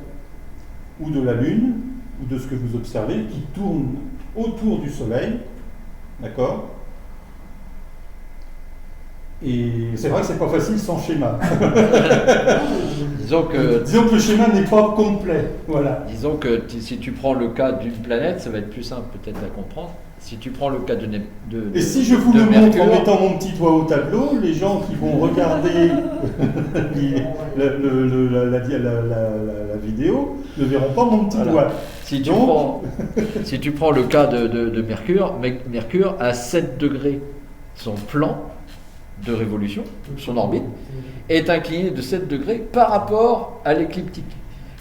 ou de la Lune, ou de ce que vous observez, qui tourne autour du Soleil, d'accord? Et c'est vrai que c'est pas facile sans schéma. Disons que le schéma n'est pas complet, voilà. Disons que si tu prends le cas d'une planète, ça va être plus simple peut-être à comprendre. Si tu prends le cas de Et si je vous le montre en mettant mon petit doigt au tableau, les gens qui vont regarder la vidéo ne verront pas mon petit doigt. Si tu prends le cas de Mercure, Mercure à 7 degrés, son plan de révolution, son orbite, est incliné de 7 degrés par rapport à l'écliptique.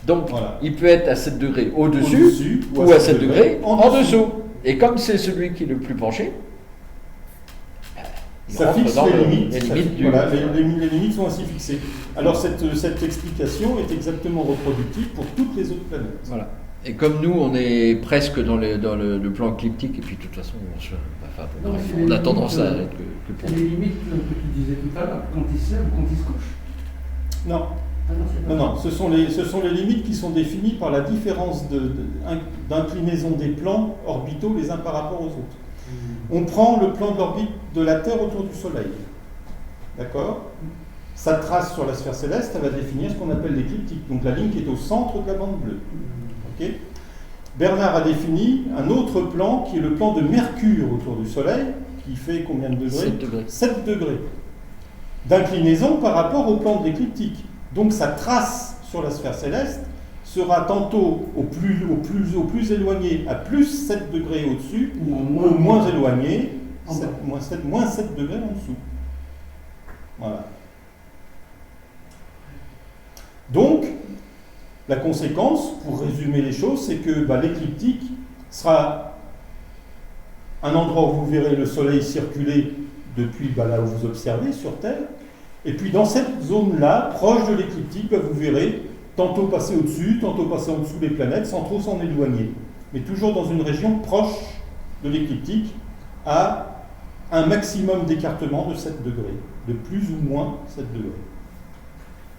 Donc, voilà. Il peut être à 7 degrés au-dessus ou à 7 degrés en dessous. Et comme c'est celui qui est le plus penché, ça fixe les limites. Les limites sont ainsi fixées. Alors, cette explication est exactement reproductive pour toutes les autres planètes. Voilà. Et comme nous, on est presque dans le plan écliptique, et puis de toute façon, on a tendance à être que pour les limites que tu disais tout à l'heure, quand il se lève ou quand il se couche. Non. Non, ce sont les limites qui sont définies par la différence d'inclinaison des plans orbitaux les uns par rapport aux autres. On prend le plan de l'orbite de la Terre autour du Soleil. D'accord? Sa trace sur la sphère céleste, elle va définir ce qu'on appelle l'écliptique, donc la ligne qui est au centre de la bande bleue. Okay. Bernard a défini un autre plan qui est le plan de Mercure autour du Soleil, qui fait combien de degrés? 7 degrés. D'inclinaison par rapport au plan de l'écliptique. Donc sa trace sur la sphère céleste sera tantôt au plus éloigné à plus 7 degrés au-dessus, ou au moins éloigné, moins 7 degrés en dessous. Voilà. Donc, la conséquence, pour résumer les choses, c'est que l'écliptique sera un endroit où vous verrez le Soleil circuler depuis là où vous observez, sur Terre. Et puis dans cette zone-là, proche de l'écliptique, vous verrez tantôt passer au-dessus, tantôt passer en dessous des planètes, sans trop s'en éloigner. Mais toujours dans une région proche de l'écliptique, à un maximum d'écartement de 7 degrés, de plus ou moins 7 degrés.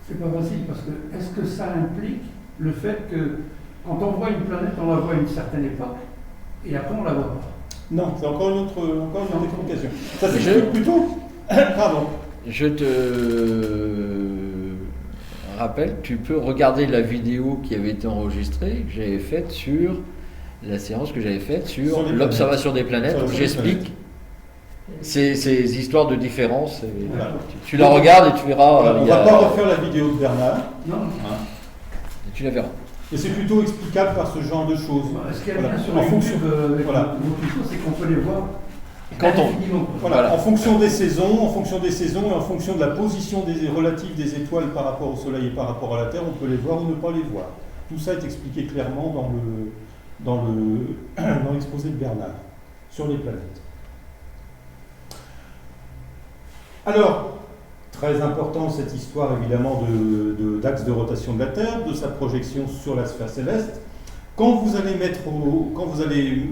C'est pas facile, parce que est-ce que ça implique le fait que quand on voit une planète, on la voit à une certaine époque, et après on la voit pas? Non, c'est encore une autre explication. Ça s'explique plutôt. Pardon. Je te rappelle, tu peux regarder la vidéo qui avait été enregistrée, que j'avais faite sur la séance que j'avais faite sur l'observation des planètes, où j'explique ces histoires de différence. Voilà. Tu la regardes et tu verras. Voilà, on ne va pas refaire la vidéo de Bernard. Non. tu la verras. Et c'est plutôt explicable par ce genre de choses. Ce qu'il y a Voilà. bien sur En YouTube, fonction- avec voilà. vos tutos, c'est qu'on peut les voir Quand on- indéfiniment. Voilà, en fonction des saisons et en fonction de la position relative des étoiles par rapport au Soleil et par rapport à la Terre, on peut les voir ou ne pas les voir. Tout ça est expliqué clairement dans l'exposé de Bernard sur les planètes. Alors, très important cette histoire évidemment d'axe de rotation de la Terre, de sa projection sur la sphère céleste. Quand vous allez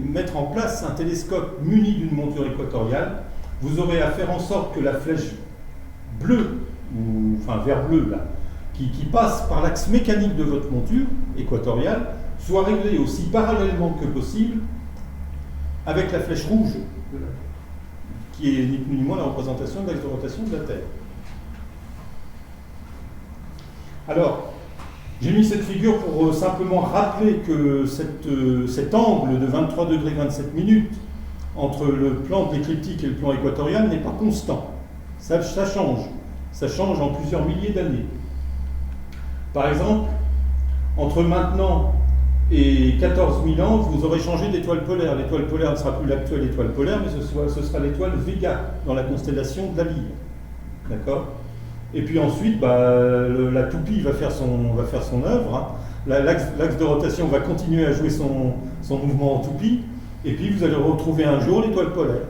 mettre en place un télescope muni d'une monture équatoriale, vous aurez à faire en sorte que la flèche bleue, ou enfin vert bleu là, qui passe par l'axe mécanique de votre monture équatoriale, soit réglée aussi parallèlement que possible avec la flèche rouge, qui est ni plus ni moins la représentation de l'axe de rotation de la Terre. Alors, j'ai mis cette figure pour simplement rappeler que cet angle de 23 degrés 27 minutes entre le plan de l'écliptique et le plan équatorial n'est pas constant. Ça change. Ça change en plusieurs milliers d'années. Par exemple, entre maintenant et 14 000 ans, vous aurez changé d'étoile polaire. L'étoile polaire ne sera plus l'actuelle étoile polaire, mais ce sera l'étoile Vega dans la constellation de la Lyre. D'accord ? Et puis ensuite, la toupie va faire son œuvre. Hein. L'axe de rotation va continuer à jouer son mouvement en toupie. Et puis vous allez retrouver un jour l'étoile polaire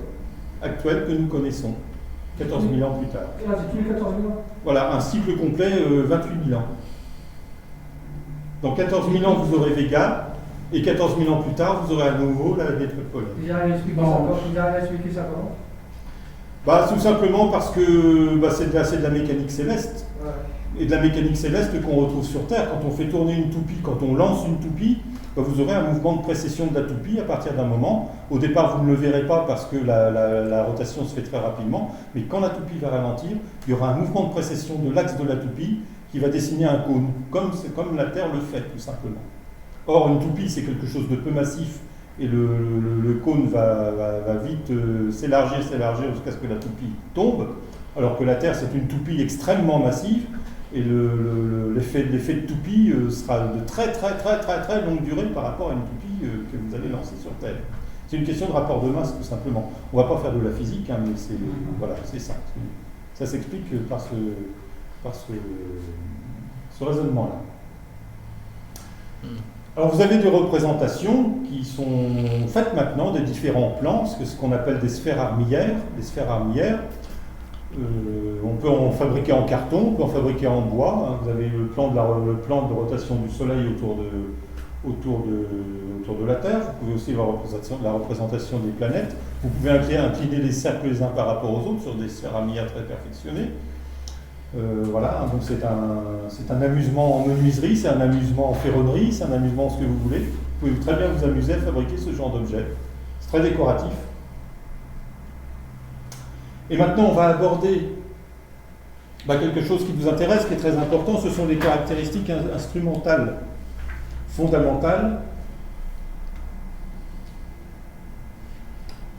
actuelle que nous connaissons, 14 000 ans plus tard. Là, c'est tous les 14 000 ans. Voilà, un cycle complet, 28 000 ans. Dans 14 000 ans, vous aurez Vega. Et 14 000 ans plus tard, vous aurez à nouveau l'étoile polaire. Ils arrivent à expliquer ça comment? Tout simplement parce que c'est de la mécanique céleste. Ouais. Et de la mécanique céleste qu'on retrouve sur Terre. Quand on fait tourner une toupie, quand on lance une toupie, vous aurez un mouvement de précession de la toupie à partir d'un moment. Au départ, vous ne le verrez pas parce que la rotation se fait très rapidement. Mais quand la toupie va ralentir, il y aura un mouvement de précession de l'axe de la toupie qui va dessiner un cône, comme la Terre le fait, tout simplement. Or, une toupie, c'est quelque chose de peu massif. Et le cône va vite s'élargir jusqu'à ce que la toupie tombe, alors que la Terre c'est une toupie extrêmement massive, et l'effet de toupie sera de très longue durée par rapport à une toupie que vous allez lancer sur Terre. C'est une question de rapport de masse tout simplement. On ne va pas faire de la physique, hein, mais c'est ça. Ça s'explique par ce raisonnement-là. Alors vous avez des représentations qui sont faites maintenant des différents plans, ce qu'on appelle des sphères armillaires. Les sphères armillaires, on peut en fabriquer en carton, on peut en fabriquer en bois. Hein. Vous avez le plan de rotation du Soleil autour de la Terre. Vous pouvez aussi avoir la représentation des planètes. Vous pouvez incliner les cercles les uns par rapport aux autres sur des sphères armillaires très perfectionnées. Voilà, donc c'est un amusement en menuiserie, c'est un amusement en ferronnerie, c'est un amusement en ce que vous voulez. Vous pouvez très bien vous amuser à fabriquer ce genre d'objet. C'est très décoratif. Et maintenant, on va aborder quelque chose qui vous intéresse, qui est très important, ce sont les caractéristiques instrumentales fondamentales,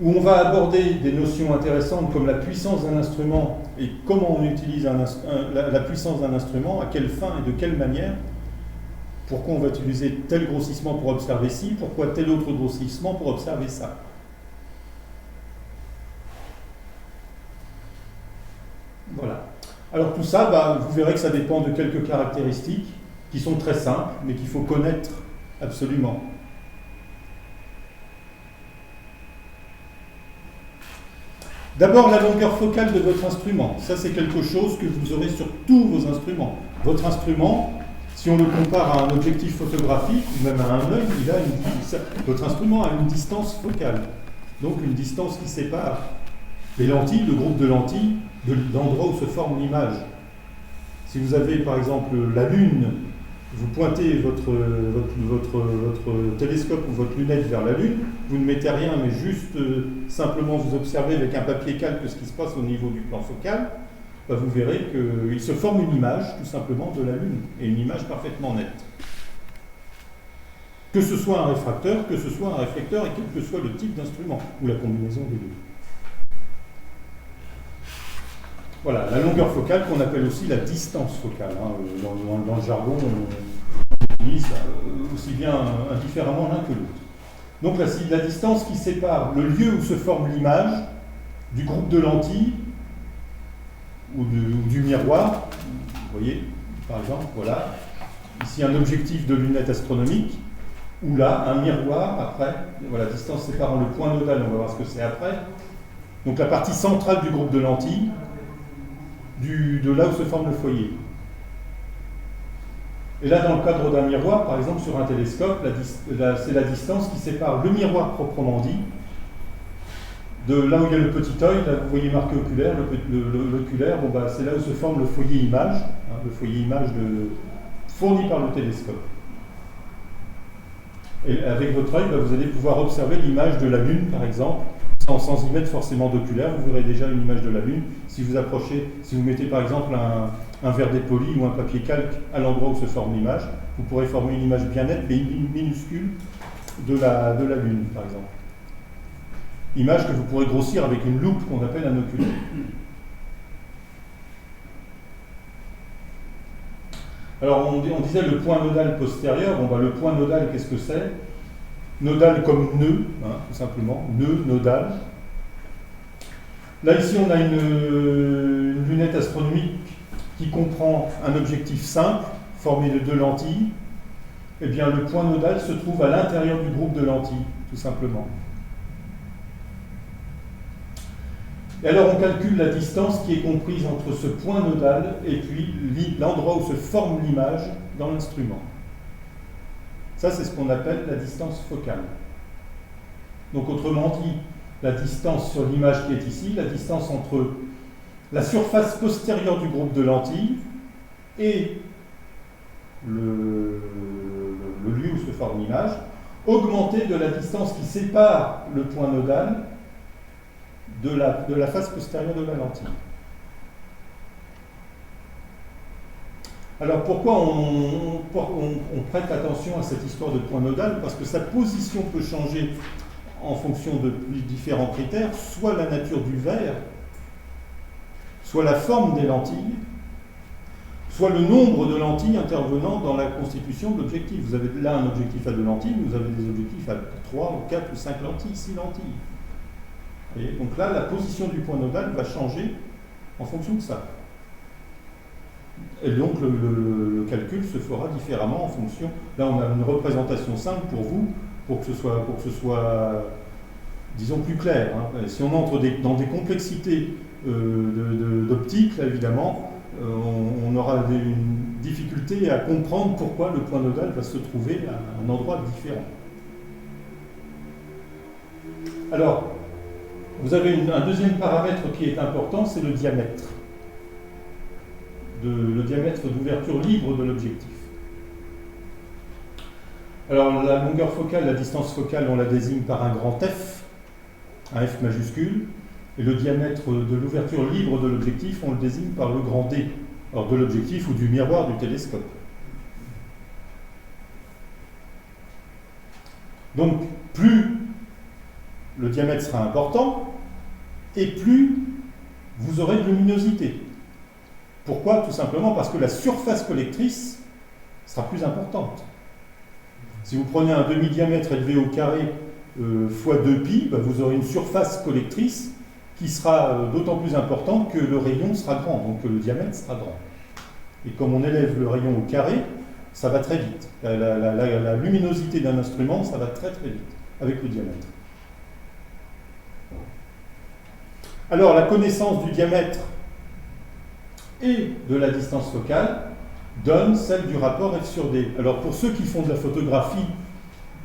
où on va aborder des notions intéressantes comme la puissance d'un instrument et comment on utilise la puissance d'un instrument, à quelle fin et de quelle manière, pourquoi on va utiliser tel grossissement pour observer ci, pourquoi tel autre grossissement pour observer ça. Voilà. Alors tout ça, vous verrez que ça dépend de quelques caractéristiques qui sont très simples, mais qu'il faut connaître absolument. D'abord, la longueur focale de votre instrument. Ça, c'est quelque chose que vous aurez sur tous vos instruments. Votre instrument, si on le compare à un objectif photographique, ou même à un œil, votre instrument a une distance focale. Donc une distance qui sépare les lentilles, le groupe de lentilles, de l'endroit où se forme l'image. Si vous avez par exemple la Lune, vous pointez votre télescope ou votre lunette vers la Lune, vous ne mettez rien, mais juste simplement vous observez avec un papier calque ce qui se passe au niveau du plan focal, vous verrez qu'il se forme une image tout simplement de la Lune, et une image parfaitement nette. Que ce soit un réfracteur, que ce soit un réflecteur, et quel que soit le type d'instrument, ou la combinaison des deux. Voilà, la longueur focale qu'on appelle aussi la distance focale. Hein. Dans le jargon, on mises aussi bien indifféremment l'un que l'autre. Donc la distance qui sépare le lieu où se forme l'image du groupe de lentilles ou du miroir, vous voyez, par exemple, voilà, ici un objectif de lunettes astronomiques, ou là, un miroir après, voilà, distance séparant le point nodal, on va voir ce que c'est après. Donc la partie centrale du groupe de lentilles, de là où se forme le foyer. Et là, dans le cadre d'un miroir, par exemple sur un télescope, c'est la distance qui sépare le miroir proprement dit, de là où il y a le petit œil, là vous voyez marqué oculaire, l'oculaire, bon, c'est là où se forme le foyer image, le foyer image fourni par le télescope. Et avec votre œil, vous allez pouvoir observer l'image de la Lune, par exemple, sans y mettre forcément d'oculaire, vous verrez déjà une image de la Lune. Si vous approchez, si vous mettez par exemple un verre dépoli ou un papier calque à l'endroit où se forme l'image, vous pourrez former une image bien nette, mais minuscule, de la Lune, par exemple. Image que vous pourrez grossir avec une loupe qu'on appelle un oculaire. Alors on disait le point nodal postérieur. Bon, le point nodal, qu'est-ce que c'est? Nodal comme nœud, tout simplement, nœud, nodal. Là ici on a une lunette astronomique qui comprend un objectif simple formé de 2 lentilles. Eh bien le point nodal se trouve à l'intérieur du groupe de lentilles, tout simplement. Et alors on calcule la distance qui est comprise entre ce point nodal et puis l'endroit où se forme l'image dans l'instrument. Ça, c'est ce qu'on appelle la distance focale. Donc autrement dit, la distance sur l'image qui est ici, la distance entre la surface postérieure du groupe de lentilles et le lieu où se forme l'image, augmentée de la distance qui sépare le point nodal de la face postérieure de la lentille. Alors pourquoi on prête attention à cette histoire de point nodal? Parce que sa position peut changer en fonction de différents critères, soit la nature du verre, soit la forme des lentilles, soit le nombre de lentilles intervenant dans la constitution de l'objectif. Vous avez là un objectif à 2 lentilles, vous avez des objectifs à 3 ou 4 ou 5 lentilles, 6 lentilles. Et donc là, la position du point nodal va changer en fonction de ça. Et donc le calcul se fera différemment en fonction. Là, on a une représentation simple pour vous, pour que ce soit disons, plus clair. Si on entre dans des complexités d'optique, là, évidemment, on aura une difficulté à comprendre pourquoi le point nodal va se trouver à un endroit différent. Alors, vous avez un deuxième paramètre qui est important, c'est le diamètre. Le diamètre d'ouverture libre de l'objectif. Alors la longueur focale, la distance focale, on la désigne par un grand F, un F majuscule, et le diamètre de l'ouverture libre de l'objectif, on le désigne par le grand D, alors de l'objectif ou du miroir du télescope. Donc plus le diamètre sera important, et plus vous aurez de luminosité. Pourquoi? Tout simplement parce que la surface collectrice sera plus importante. Si vous prenez un demi-diamètre élevé au carré fois 2π, vous aurez une surface collectrice qui sera d'autant plus importante que le rayon sera grand, donc que le diamètre sera grand. Et comme on élève le rayon au carré, ça va très vite. La luminosité d'un instrument, ça va très très vite avec le diamètre. Alors la connaissance du diamètre et de la distance focale donne celle du rapport F sur D. Alors pour ceux qui font de la photographie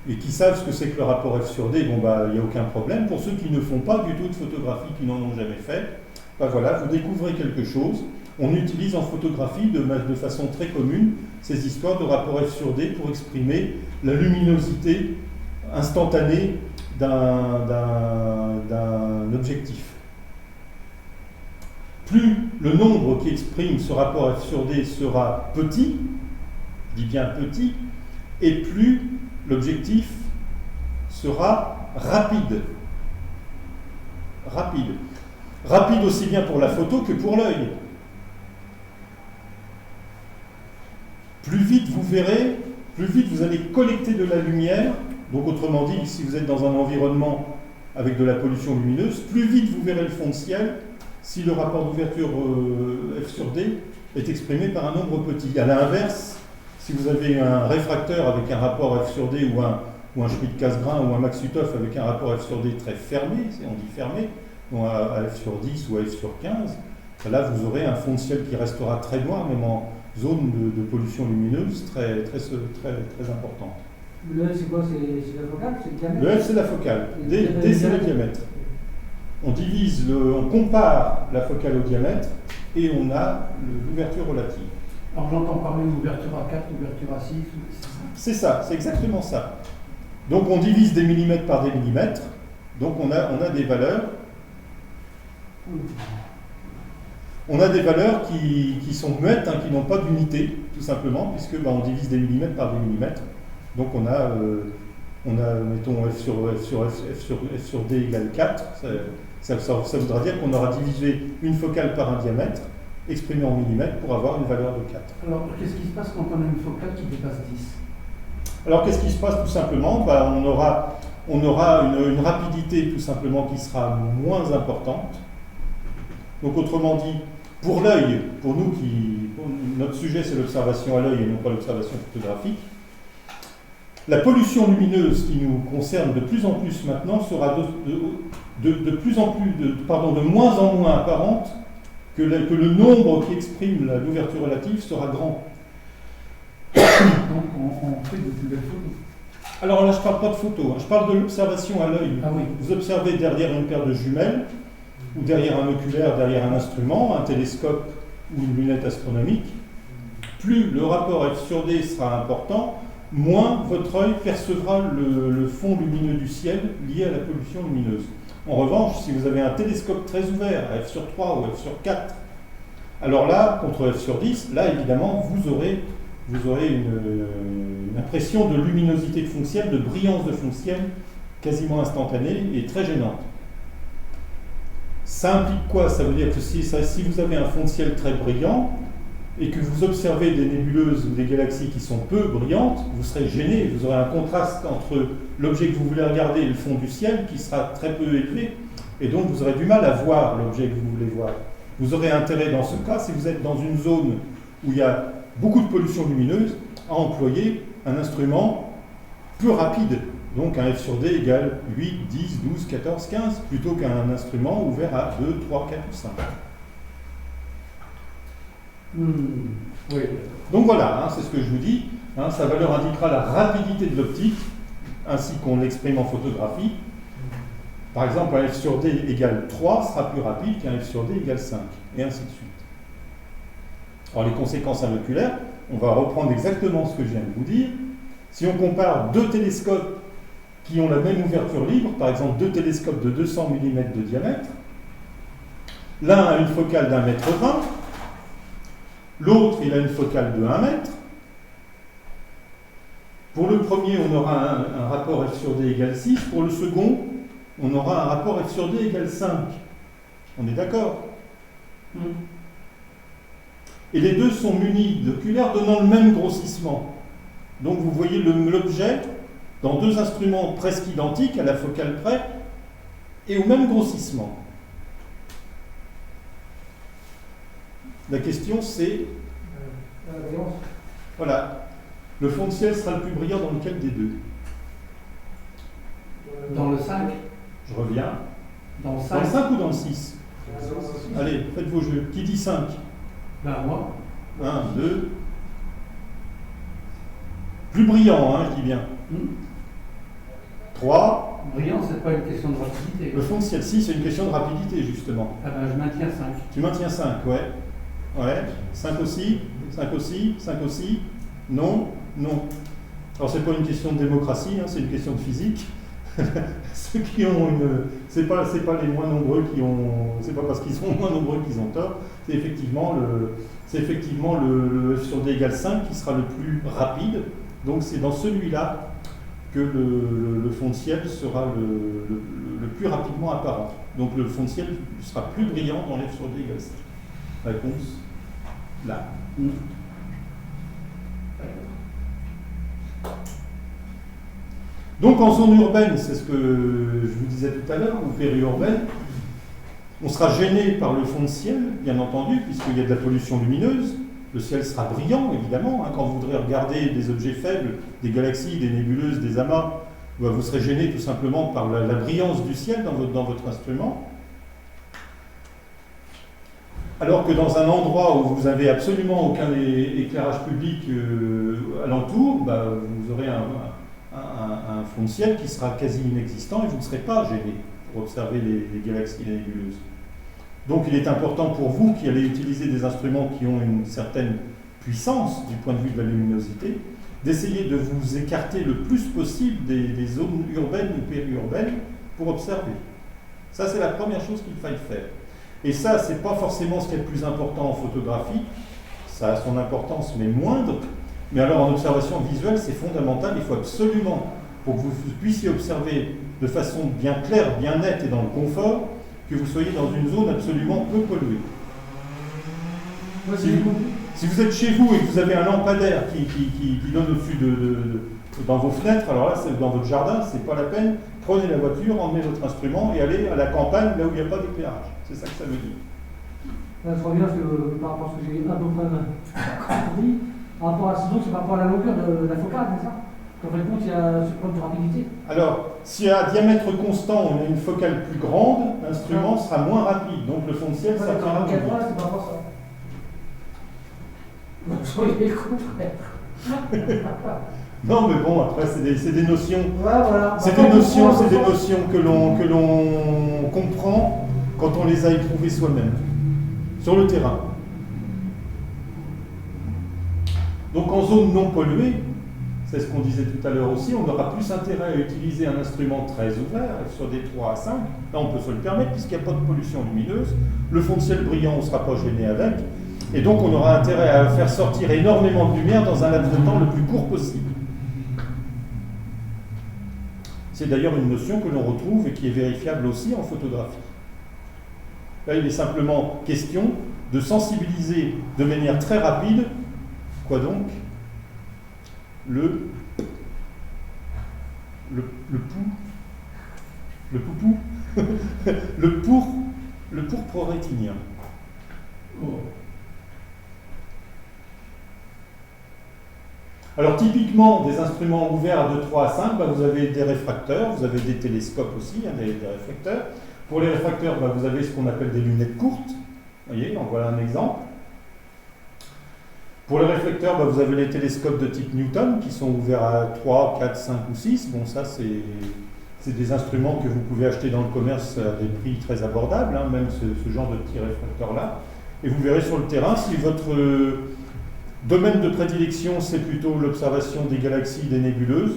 et qui savent ce que c'est que le rapport F sur D, il n'y a aucun problème. Pour ceux qui ne font pas du tout de photographie, qui n'en ont jamais fait, voilà, vous découvrez quelque chose. On utilise en photographie de façon très commune ces histoires de rapport F sur D pour exprimer la luminosité instantanée d'un objectif. Plus le nombre qui exprime ce rapport F sur D sera petit, je dis bien petit, et plus l'objectif sera rapide. Rapide. Rapide aussi bien pour la photo que pour l'œil. Plus vite vous verrez, plus vite vous allez collecter de la lumière. Donc autrement dit, si vous êtes dans un environnement avec de la pollution lumineuse, plus vite vous verrez le fond de ciel si le rapport d'ouverture F sur D est exprimé par un nombre petit. À l'inverse, si vous avez un réfracteur avec un rapport F sur D ou un Schmidt-Cassegrain ou un Max-Uthoff avec un rapport F sur D très fermé, on dit fermé, donc à F sur 10 ou à F sur 15, là vous aurez un fond de ciel qui restera très noir, même en zone de pollution lumineuse très importante. Le F, c'est quoi? C'est la focale? C'est le diamètre? Le F, c'est la focale. D, c'est le diamètre. On compare la focale au diamètre et on a l'ouverture relative. Alors j'entends parler d'ouverture à 4, ouverture à 6. C'est ça, c'est exactement ça. Donc on divise des millimètres par des millimètres, donc on a des valeurs. On a des valeurs qui sont muettes, hein, qui n'ont pas d'unité, tout simplement, puisque on divise des millimètres par des millimètres. Donc on a mettons F sur D égale 4, ça voudra dire qu'on aura divisé une focale par un diamètre, exprimé en millimètres, pour avoir une valeur de 4. Alors qu'est-ce qui se passe quand on a une focale qui dépasse 10? Alors qu'est-ce qui se passe tout simplement? On aura une rapidité tout simplement qui sera moins importante. Donc autrement dit, pour l'œil, pour nous notre sujet c'est l'observation à l'œil et non pas l'observation photographique, la pollution lumineuse qui nous concerne de plus en plus maintenant sera de moins en moins apparente que le nombre qui exprime l'ouverture relative sera grand. Donc on fait de plus belles photos. Alors là je ne parle pas de photos, hein, je parle de l'observation à l'œil. Ah oui. Vous observez derrière une paire de jumelles, ou derrière un oculaire, derrière un instrument, un télescope ou une lunette astronomique, plus le rapport F sur D sera important, moins votre œil percevra le fond lumineux du ciel lié à la pollution lumineuse. En revanche, si vous avez un télescope très ouvert, à F sur 3 ou F sur 4, alors là, contre F sur 10, là évidemment, vous aurez une impression de luminosité de fond de ciel, de brillance de fond de ciel quasiment instantanée et très gênante. Ça implique quoi? Ça veut dire que si vous avez un fond de ciel très brillant et que vous observez des nébuleuses ou des galaxies qui sont peu brillantes, vous serez gêné, vous aurez un contraste entre l'objet que vous voulez regarder et le fond du ciel qui sera très peu élevé, et donc vous aurez du mal à voir l'objet que vous voulez voir. Vous aurez intérêt dans ce cas, si vous êtes dans une zone où il y a beaucoup de pollution lumineuse, à employer un instrument peu rapide. Donc un F sur D égale 8, 10, 12, 14, 15, plutôt qu'un instrument ouvert à 2, 3, 4 ou 5. Oui. Donc voilà, c'est ce que je vous dis. Sa valeur indiquera la rapidité de l'optique, ainsi qu'on l'exprime en photographie. Par exemple, un F sur D égale 3 sera plus rapide qu'un F sur D égale 5, et ainsi de suite. Alors les conséquences inoculaires, on va reprendre exactement ce que je viens de vous dire. Si on compare deux télescopes qui ont la même ouverture libre, par exemple deux télescopes de 200 mm de diamètre, l'un a une focale d'1,20 m, l'autre il a une focale de 1 mètre. Pour le premier, on aura un rapport F sur D égale 6, pour le second, on aura un rapport F sur D égale 5. On est d'accord? Et les deux sont munis d'oculaires donnant le même grossissement. Donc vous voyez l'objet dans deux instruments presque identiques, à la focale près, et au même grossissement. La question c'est... Voilà. Le fond de ciel sera le plus brillant dans lequel des deux? Dans le 5? Je reviens. Dans le Dans 5? le 5 ou dans le 6? Allez, faites vos jeux. Qui dit 5? Ben moi. 1, 2. Plus brillant, je dis bien. 3. Brillant, c'est pas une question de rapidité. Le fond de ciel, si, c'est une question de rapidité, justement. Ah ben je maintiens 5. Tu maintiens 5, ouais. Ouais. 5 aussi, 5 aussi, 5 aussi. Non, non. Alors, c'est pas une question de démocratie, c'est une question de physique. Ceux qui ont une. C'est pas les moins nombreux qui ont. C'est pas parce qu'ils sont moins nombreux qu'ils ont tort. C'est effectivement le F sur D égale 5 qui sera le plus rapide. Donc, c'est dans celui-là que le fond de ciel sera le plus rapidement apparent. Donc, le fond de ciel sera plus brillant dans F sur D égale 5. Réponse là. Donc en zone urbaine, c'est ce que je vous disais tout à l'heure, ou périurbaine, on sera gêné par le fond de ciel, bien entendu, puisqu'il y a de la pollution lumineuse. Le ciel sera brillant, évidemment. Quand vous voudrez regarder des objets faibles, des galaxies, des nébuleuses, des amas, vous serez gêné tout simplement par la brillance du ciel dans votre instrument. Alors que dans un endroit où vous n'avez absolument aucun éclairage public alentour, vous aurez un fond de ciel qui sera quasi inexistant et vous ne serez pas gêné pour observer les galaxies et les nébuleuses. Donc il est important pour vous qui allez utiliser des instruments qui ont une certaine puissance du point de vue de la luminosité, d'essayer de vous écarter le plus possible des zones urbaines ou périurbaines pour observer. Ça, c'est la première chose qu'il faille faire. Et ça, ce n'est pas forcément ce qui est le plus important en photographie, ça a son importance, mais moindre. Mais alors en observation visuelle, c'est fondamental, il faut absolument, pour que vous puissiez observer de façon bien claire, bien nette et dans le confort, que vous soyez dans une zone absolument peu polluée. Si vous êtes chez vous et que vous avez un lampadaire qui donne au-dessus dans vos fenêtres, alors là, c'est dans votre jardin, c'est pas la peine, prenez la voiture, emmenez votre instrument et allez à la campagne, là où il n'y a pas d'éclairage. C'est ça que ça veut dire. Je reviens par rapport à ce que j'ai à peu près compris. Par rapport à ce donc, c'est par rapport à la longueur de la focale, c'est ça? En fait, compte, il y a ce problème de rapidité. Alors, si à diamètre constant, on a une focale plus grande, l'instrument sera moins rapide. Donc le fond de ciel sortira plus vite. C'est pas pour ça. Donc, soyez le contraire. Non, mais bon, après, c'est des notions. Ouais, voilà. C'est des notions que l'on comprend quand on les a éprouvées soi-même, sur le terrain. Donc en zone non polluée, c'est ce qu'on disait tout à l'heure aussi, on aura plus intérêt à utiliser un instrument très ouvert, sur des 3 à 5. Là, on peut se le permettre, puisqu'il n'y a pas de pollution lumineuse. Le fond de ciel brillant, on ne sera pas gêné avec. Et donc, on aura intérêt à faire sortir énormément de lumière dans un laps de temps le plus court possible. C'est d'ailleurs une notion que l'on retrouve et qui est vérifiable aussi en photographie. Là, il est simplement question de sensibiliser de manière très rapide, quoi donc, le pourpre rétinien. Oh. Alors typiquement, des instruments ouverts de 3 à 5, vous avez des réfracteurs, vous avez des télescopes aussi, des réfracteurs. Pour les réfracteurs, vous avez ce qu'on appelle des lunettes courtes. Vous voyez, en voilà un exemple. Pour les réflecteurs, vous avez les télescopes de type Newton qui sont ouverts à 3, 4, 5 ou 6. Bon, ça, c'est des instruments que vous pouvez acheter dans le commerce à des prix très abordables, même ce genre de petits réfracteurs-là. Et vous verrez sur le terrain si votre domaine de prédilection, c'est plutôt l'observation des galaxies, des nébuleuses.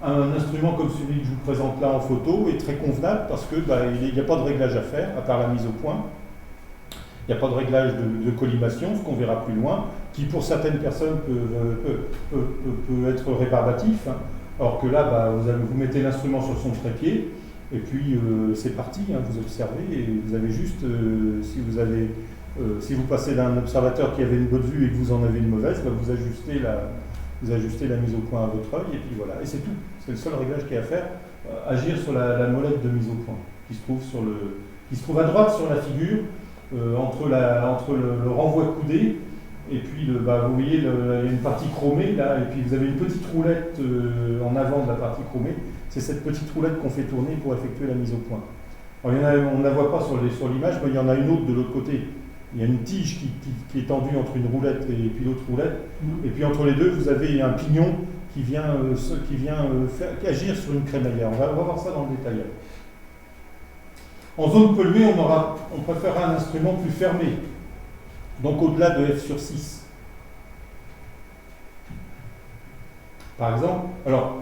Un instrument comme celui que je vous présente là en photo est très convenable parce qu'il n'y a pas de réglage à faire, à part la mise au point. Il n'y a pas de réglage de collimation, ce qu'on verra plus loin, qui pour certaines personnes peut être rébarbatif. Alors que là, vous mettez l'instrument sur son trépied, et puis c'est parti, vous observez, et vous avez juste, si vous passez d'un observateur qui avait une bonne vue et que vous en avez une mauvaise, vous ajustez la mise au point à votre œil, et puis voilà. Et c'est tout. C'est le seul réglage qu'il y a à faire, agir sur la molette de mise au point, qui se trouve à droite sur la figure, entre le renvoi coudé, et puis vous voyez, il y a une partie chromée, là, et puis vous avez une petite roulette en avant de la partie chromée. C'est cette petite roulette qu'on fait tourner pour effectuer la mise au point. Alors, on ne la voit pas sur l'image, mais il y en a une autre de l'autre côté. Il y a une tige qui est tendue entre une roulette et puis l'autre roulette. Et puis entre les deux, vous avez un pignon qui vient agir sur une crémaillère. On va voir ça dans le détail. En zone polluée, on préférera un instrument plus fermé, donc au-delà de f sur 6. Par exemple, alors,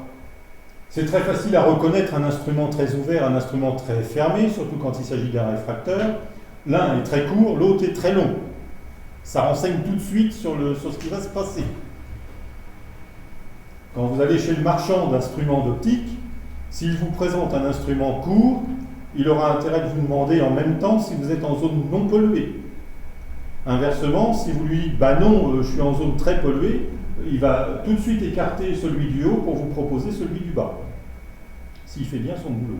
c'est très facile à reconnaître un instrument très ouvert, un instrument très fermé, surtout quand il s'agit d'un réfracteur. L'un est très court, l'autre est très long. Ça renseigne tout de suite sur ce qui va se passer. Quand vous allez chez le marchand d'instruments d'optique, s'il vous présente un instrument court, il aura intérêt de vous demander en même temps si vous êtes en zone non polluée. Inversement, si vous lui dites « non, je suis en zone très polluée », il va tout de suite écarter celui du haut pour vous proposer celui du bas. s'il fait bien son boulot.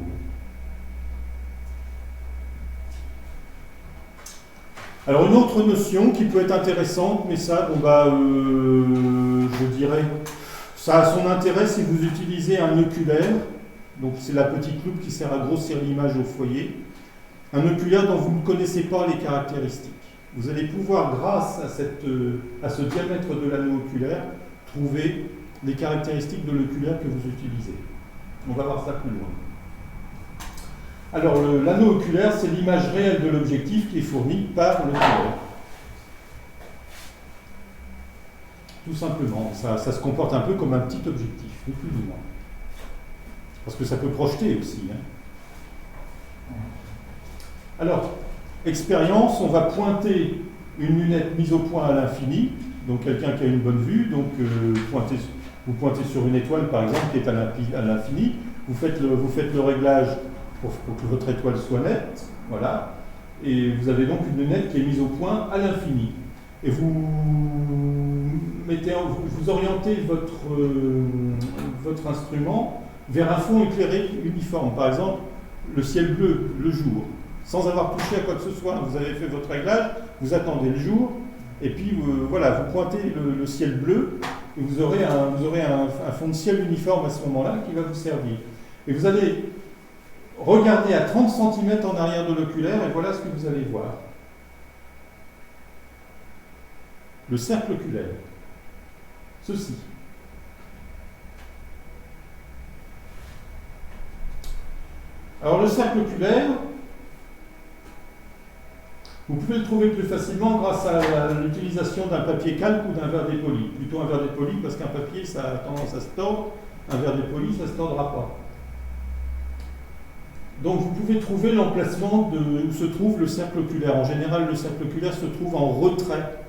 Alors une autre notion qui peut être intéressante, mais ça, je dirais, ça a son intérêt si vous utilisez un oculaire, donc c'est la petite loupe qui sert à grossir l'image au foyer, un oculaire dont vous ne connaissez pas les caractéristiques. Vous allez pouvoir, grâce à ce diamètre de l'anneau oculaire, trouver les caractéristiques de l'oculaire que vous utilisez. On va voir ça plus loin. Alors, l'anneau oculaire, c'est l'image réelle de l'objectif qui est fournie par l'oculaire. Tout simplement. Ça se comporte un peu comme un petit objectif, ni plus ni moins. Parce que ça peut projeter aussi. Alors, expérience, on va pointer une lunette mise au point à l'infini, donc quelqu'un qui a une bonne vue, donc vous pointez sur une étoile par exemple qui est à l'infini, vous faites le réglage pour que votre étoile soit nette, voilà, et vous avez donc une lunette qui est mise au point à l'infini. Et vous orientez votre instrument vers un fond éclairé uniforme, par exemple le ciel bleu, le jour. Sans avoir touché à quoi que ce soit, vous avez fait votre réglage, vous attendez le jour, et puis voilà, vous pointez le ciel bleu, et vous aurez un fond de ciel uniforme à ce moment-là qui va vous servir. Et vous allez regarder à 30 cm en arrière de l'oculaire, et voilà ce que vous allez voir. Le cercle oculaire. Ceci. Alors le cercle oculaire, vous pouvez le trouver plus facilement grâce à l'utilisation d'un papier calque ou d'un verre dépoli. Plutôt un verre dépoli parce qu'un papier, ça a tendance à se tordre. Un verre dépoli, ça ne se tordra pas. Donc vous pouvez trouver l'emplacement où se trouve le cercle oculaire. En général, le cercle oculaire se trouve en retrait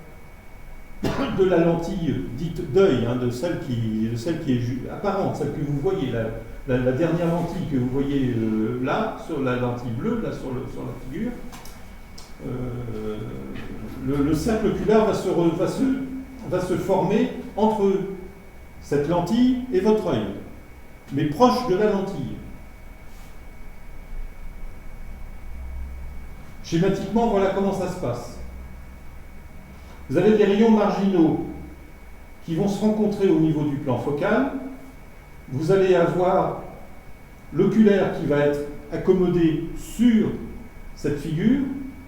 de la lentille dite d'œil, de celle qui est apparente, celle que vous voyez, la dernière lentille que vous voyez là, sur la lentille bleue, là sur la figure. Le cercle oculaire va se former entre cette lentille et votre œil, mais proche de la lentille. Schématiquement, voilà comment ça se passe. Vous avez des rayons marginaux qui vont se rencontrer au niveau du plan focal. Vous allez avoir l'oculaire qui va être accommodé sur cette figure.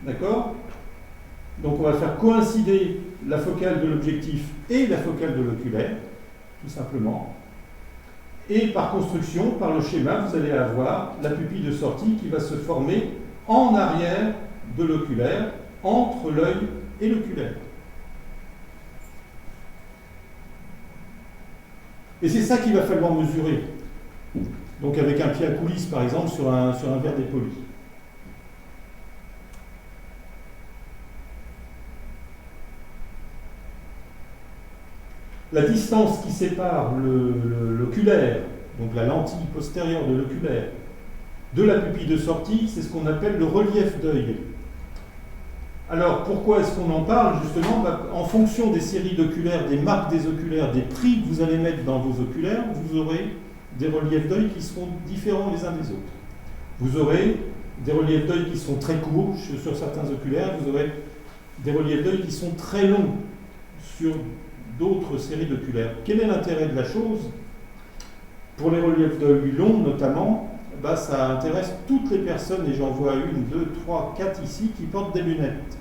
D'accord? Donc on va faire coïncider la focale de l'objectif et la focale de l'oculaire, tout simplement. Et par construction, par le schéma, vous allez avoir la pupille de sortie qui va se former en arrière de l'oculaire, entre l'œil et l'oculaire. Et c'est ça qu'il va falloir mesurer. Donc avec un pied à coulisse, par exemple, sur un verre dépoli. La distance qui sépare l'oculaire, donc la lentille postérieure de l'oculaire, de la pupille de sortie, c'est ce qu'on appelle le relief d'œil. Alors, pourquoi est-ce qu'on en parle? Justement, en fonction des séries d'oculaires, des marques des oculaires, des prix que vous allez mettre dans vos oculaires, vous aurez des reliefs d'œil qui seront différents les uns des autres. Vous aurez des reliefs d'œil qui sont très courts sur certains oculaires, vous aurez des reliefs d'œil qui sont très longs sur d'autres séries d'oculaires. Quel est l'intérêt de la chose? Pour les reliefs d'œil longs, notamment, ça intéresse toutes les personnes, et j'en vois 1, 2, 3, 4 ici, qui portent des lunettes.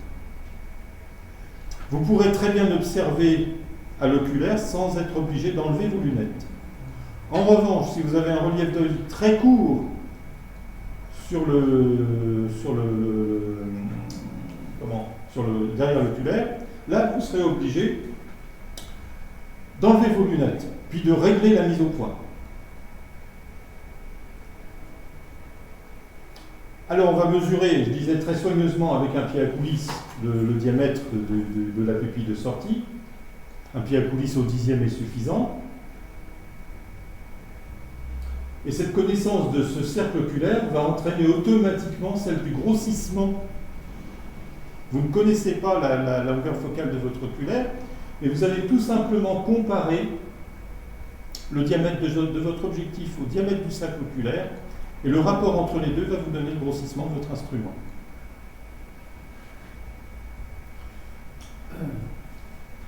Vous pourrez très bien observer à l'oculaire sans être obligé d'enlever vos lunettes. En revanche, si vous avez un relief d'œil très court derrière l'oculaire, là, vous serez obligé d'enlever vos lunettes, puis de régler la mise au point. Alors on va mesurer, je disais très soigneusement avec un pied à coulisse, le diamètre de la pupille de sortie. Un pied à coulisse au 10e est suffisant. Et cette connaissance de ce cercle oculaire va entraîner automatiquement celle du grossissement. Vous ne connaissez pas la longueur focale de votre oculaire, mais vous allez tout simplement comparer le diamètre de votre objectif au diamètre du cercle oculaire, et le rapport entre les deux va vous donner le grossissement de votre instrument.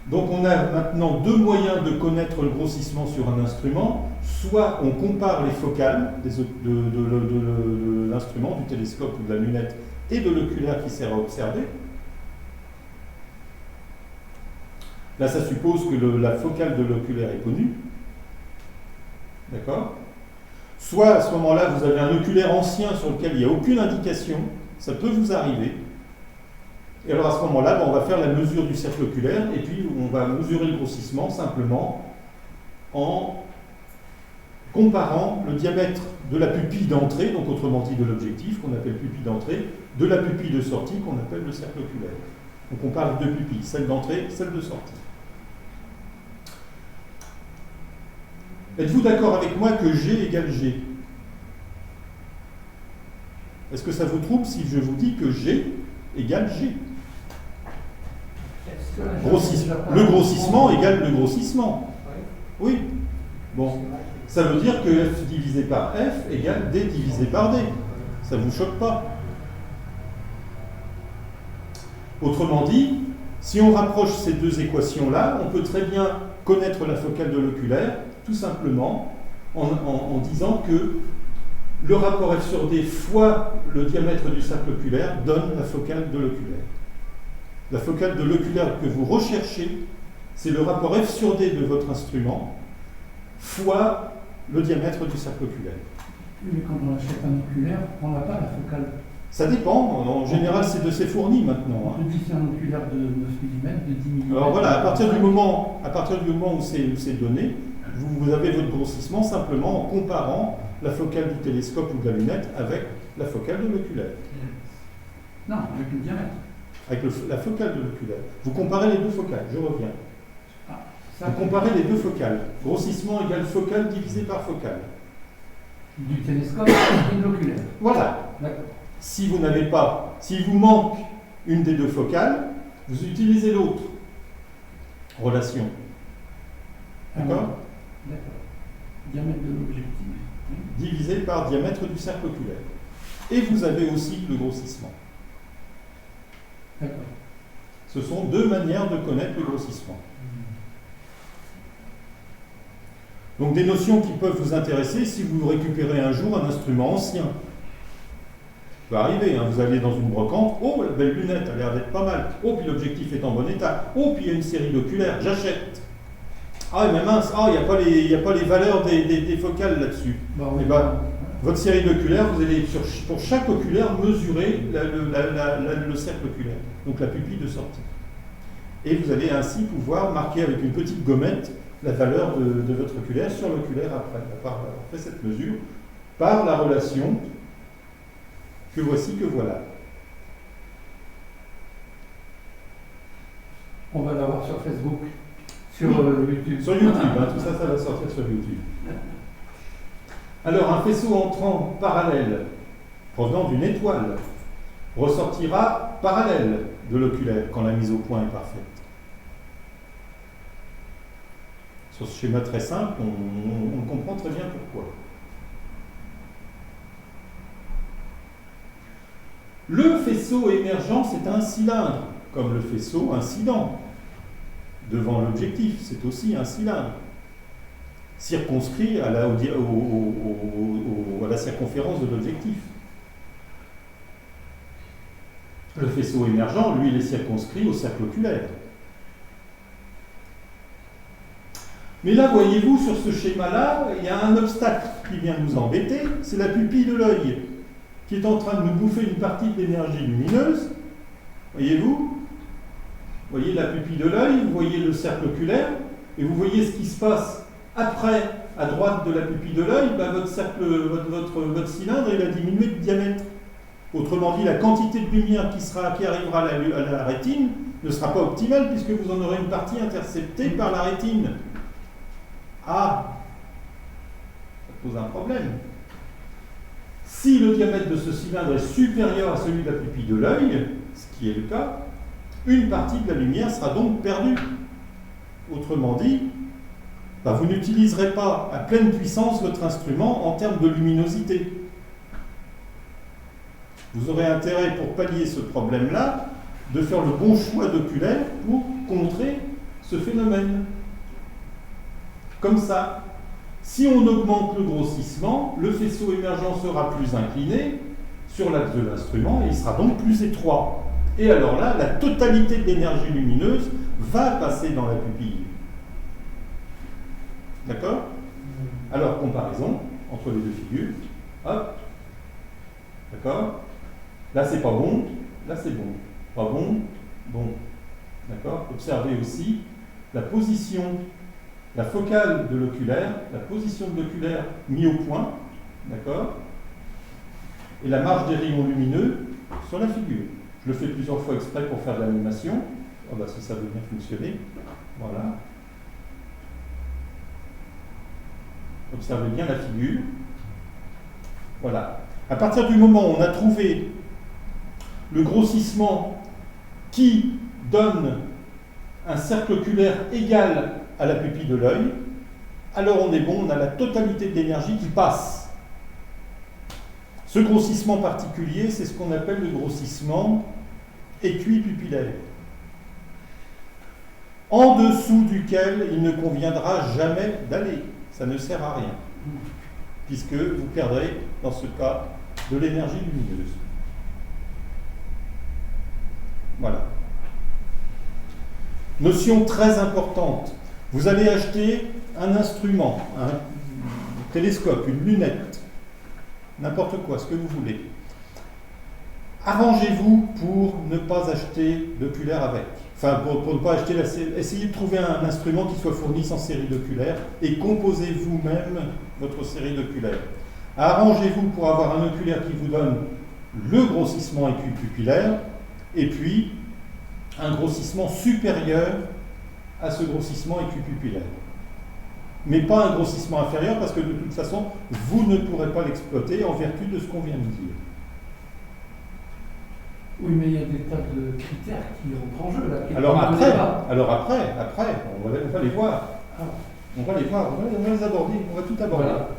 Donc on a maintenant deux moyens de connaître le grossissement sur un instrument. Soit on compare les focales de l'instrument, du télescope ou de la lunette, et de l'oculaire qui sert à observer. Là, ça suppose que la focale de l'oculaire est connue. D'accord ? Soit à ce moment-là, vous avez un oculaire ancien sur lequel il n'y a aucune indication. Ça peut vous arriver. Et alors à ce moment-là, on va faire la mesure du cercle oculaire et puis on va mesurer le grossissement simplement en comparant le diamètre de la pupille d'entrée, donc autrement dit de l'objectif qu'on appelle pupille d'entrée, de la pupille de sortie qu'on appelle le cercle oculaire. Donc on parle de deux pupilles, celle d'entrée, celle de sortie. Êtes-vous d'accord avec moi que G égale G? Est-ce que ça vous trouble si je vous dis que G égale G? Le grossissement égale le grossissement. Oui. Bon. Ça veut dire que F divisé par F égale D divisé par D. Ça ne vous choque pas? Autrement dit, si on rapproche ces deux équations-là, on peut très bien connaître la focale de l'oculaire, tout simplement en disant que le rapport F sur D fois le diamètre du cercle oculaire donne la focale de l'oculaire. La focale de l'oculaire que vous recherchez, c'est le rapport F sur D de votre instrument fois le diamètre du cercle oculaire. Mais quand on achète un oculaire, on n'a pas la focale. Ça dépend, en général c'est fourni maintenant. On dit c'est un oculaire de 9 mm, de 10 mm. Alors voilà, à partir du moment où c'est donné, vous avez votre grossissement simplement en comparant la focale du télescope ou de la lunette avec la focale de l'oculaire. Non, avec le diamètre. Avec la focale de l'oculaire. Vous comparez les deux focales, je reviens. Ça, vous comparez les deux focales. Grossissement égale focale divisé par focale. Du télescope et de l'oculaire. Voilà. D'accord. Si vous manque une des deux focales, vous utilisez l'autre relation. D'accord ? D'accord. Diamètre de l'objectif. Divisé par diamètre du cercle oculaire. Et vous avez aussi le grossissement. D'accord. Ce sont deux manières de connaître le grossissement. Donc des notions qui peuvent vous intéresser si vous récupérez un jour un instrument ancien. Ça peut arriver, hein, vous allez dans une brocante, oh la belle lunette a l'air d'être pas mal, oh puis l'objectif est en bon état, oh puis il y a une série d'oculaires, j'achète. Ah mais mince, ah il n'y a pas les valeurs des focales là-dessus. Oui. Et ben, votre série d'oculaires, vous allez pour chaque oculaire mesurer le cercle oculaire, donc la pupille de sortie. Et vous allez ainsi pouvoir marquer avec une petite gommette la valeur de votre oculaire sur l'oculaire après avoir fait cette mesure par la relation que voici, que voilà. On va l'avoir sur Facebook, sur YouTube. Sur YouTube, hein, tout ça va sortir sur YouTube. Alors, un faisceau entrant parallèle provenant d'une étoile ressortira parallèle de l'oculaire quand la mise au point est parfaite. Sur ce schéma très simple, on comprend très bien pourquoi. Le faisceau émergent, c'est un cylindre, comme le faisceau incident. Devant l'objectif, c'est aussi un cylindre, circonscrit à la circonférence de l'objectif. Le faisceau émergent, lui, il est circonscrit au cercle oculaire. Mais là, voyez-vous, sur ce schéma-là, il y a un obstacle qui vient nous embêter, c'est la pupille de l'œil, qui est en train de nous bouffer une partie de l'énergie lumineuse. Voyez-vous ? Vous voyez la pupille de l'œil, vous voyez le cercle oculaire, et vous voyez ce qui se passe après, à droite de la pupille de l'œil, votre cylindre, il a diminué de diamètre. Autrement dit, la quantité de lumière qui arrivera à la rétine ne sera pas optimale, puisque vous en aurez une partie interceptée par la rétine. Ah, ça pose un problème. Si le diamètre de ce cylindre est supérieur à celui de la pupille de l'œil, ce qui est le cas, une partie de la lumière sera donc perdue. Autrement dit, ben, vous n'utiliserez pas à pleine puissance votre instrument en termes de luminosité. Vous aurez intérêt, pour pallier ce problème-là, de faire le bon choix d'oculaire pour contrer ce phénomène. Comme ça, si on augmente le grossissement, le faisceau émergent sera plus incliné sur l'axe de l'instrument et il sera donc plus étroit. Et alors là, la totalité de l'énergie lumineuse va passer dans la pupille. D'accord? Alors, comparaison entre les deux figures. Hop. D'accord? Là, c'est pas bon. Là, c'est bon. Pas bon. Bon. D'accord? Observez aussi la position, la focale de l'oculaire, la position de l'oculaire mis au point. D'accord? Et la marge des rayons lumineux sur la figure. Je le fais plusieurs fois exprès pour faire de l'animation. Oh bah, si ça veut bien fonctionner. Voilà. Observez bien la figure. Voilà. À partir du moment où on a trouvé le grossissement qui donne un cercle oculaire égal à la pupille de l'œil, alors on est bon, on a la totalité de l'énergie qui passe. Ce grossissement particulier, c'est ce qu'on appelle le grossissement équipupillaire, en dessous duquel il ne conviendra jamais d'aller. Ça ne sert à rien, puisque vous perdrez, dans ce cas, de l'énergie lumineuse. Voilà. Notion très importante. Vous allez acheter un instrument, un télescope, une lunette, n'importe quoi, ce que vous voulez. Arrangez-vous pour ne pas acheter d'oculaire avec. Enfin, pour ne pas acheter la série. Essayez de trouver un instrument qui soit fourni sans série d'oculaire et composez vous-même votre série d'oculaires. Arrangez-vous pour avoir un oculaire qui vous donne le grossissement équipupillaire et puis un grossissement supérieur à ce grossissement équipupillaire. Mais pas un grossissement inférieur parce que de toute façon, vous ne pourrez pas l'exploiter en vertu de ce qu'on vient de dire. Oui, mais il y a des tas de critères qui rentrent en jeu là. Alors après, on va les voir. On va les voir, on va les aborder, on va tout aborder. Voilà.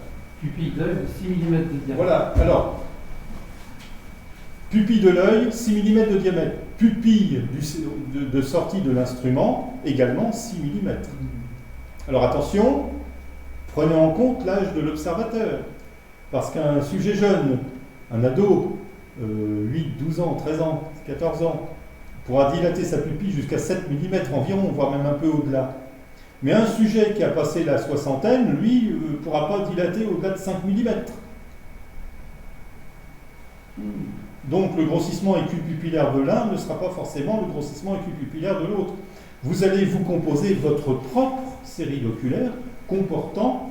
Pupille d'œil de 6 mm de diamètre. Voilà, alors, pupille de l'œil, 6 mm de diamètre. Pupille de sortie de l'instrument, également 6 mm. Alors attention, prenez en compte l'âge de l'observateur. Parce qu'un sujet jeune, un ado, 8, 12 ans, 13 ans, 14 ans, pourra dilater sa pupille jusqu'à 7 mm environ, voire même un peu au-delà. Mais un sujet qui a passé la soixantaine, lui, ne pourra pas dilater au-delà de 5 mm. Donc le grossissement équipupillaire de l'un ne sera pas forcément le grossissement équipupillaire de l'autre. Vous allez vous composer votre propre série d'oculaires comportant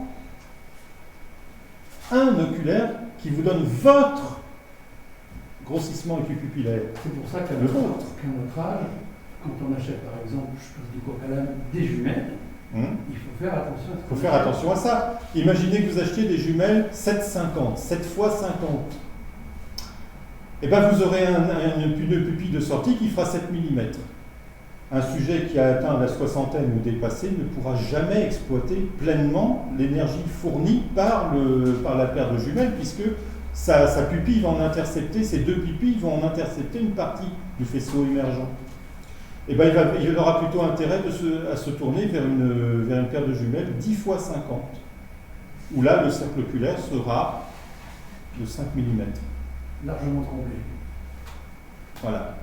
un oculaire qui vous donne votre grossissement équipupillaire. C'est pour ça qu'à notre âge, quand on achète par exemple, je dis quoi, des jumelles, il faut faire attention à ça. Il faut faire attention à ça. Imaginez que vous achetiez des jumelles 7,50, 7 x 50. Et bien vous aurez une pupille de sortie qui fera 7 mm. Un sujet qui a atteint la soixantaine ou dépassé ne pourra jamais exploiter pleinement l'énergie fournie par la paire de jumelles, puisque sa pupille va en intercepter, ces deux pupilles vont en intercepter une partie du faisceau émergent. Et bien il aura plutôt intérêt à se tourner vers une paire de jumelles 10 x 50, où là le cercle oculaire sera de 5 mm. Largement comblé. Voilà.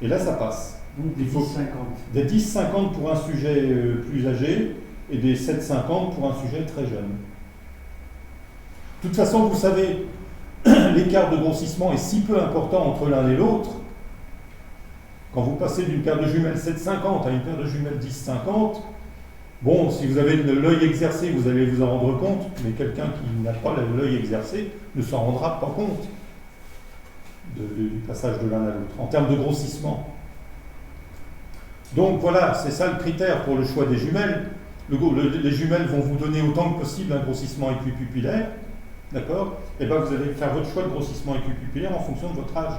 Et là ça passe. Donc des 10-50. Des 10-50 pour un sujet plus âgé et des 7-50 pour un sujet très jeune. De toute façon, vous savez, l'écart de grossissement est si peu important entre l'un et l'autre. Quand vous passez d'une paire de jumelles 7,50 à une paire de jumelles 10,50, bon, si vous avez l'œil exercé, vous allez vous en rendre compte, mais quelqu'un qui n'a pas l'œil exercé ne s'en rendra pas compte du passage de l'un à l'autre, en termes de grossissement. Donc voilà, c'est ça le critère pour le choix des jumelles. Les jumelles vont vous donner autant que possible un grossissement équipupillaire, d'accord? Et bien vous allez faire votre choix de grossissement équipupillaire en fonction de votre âge.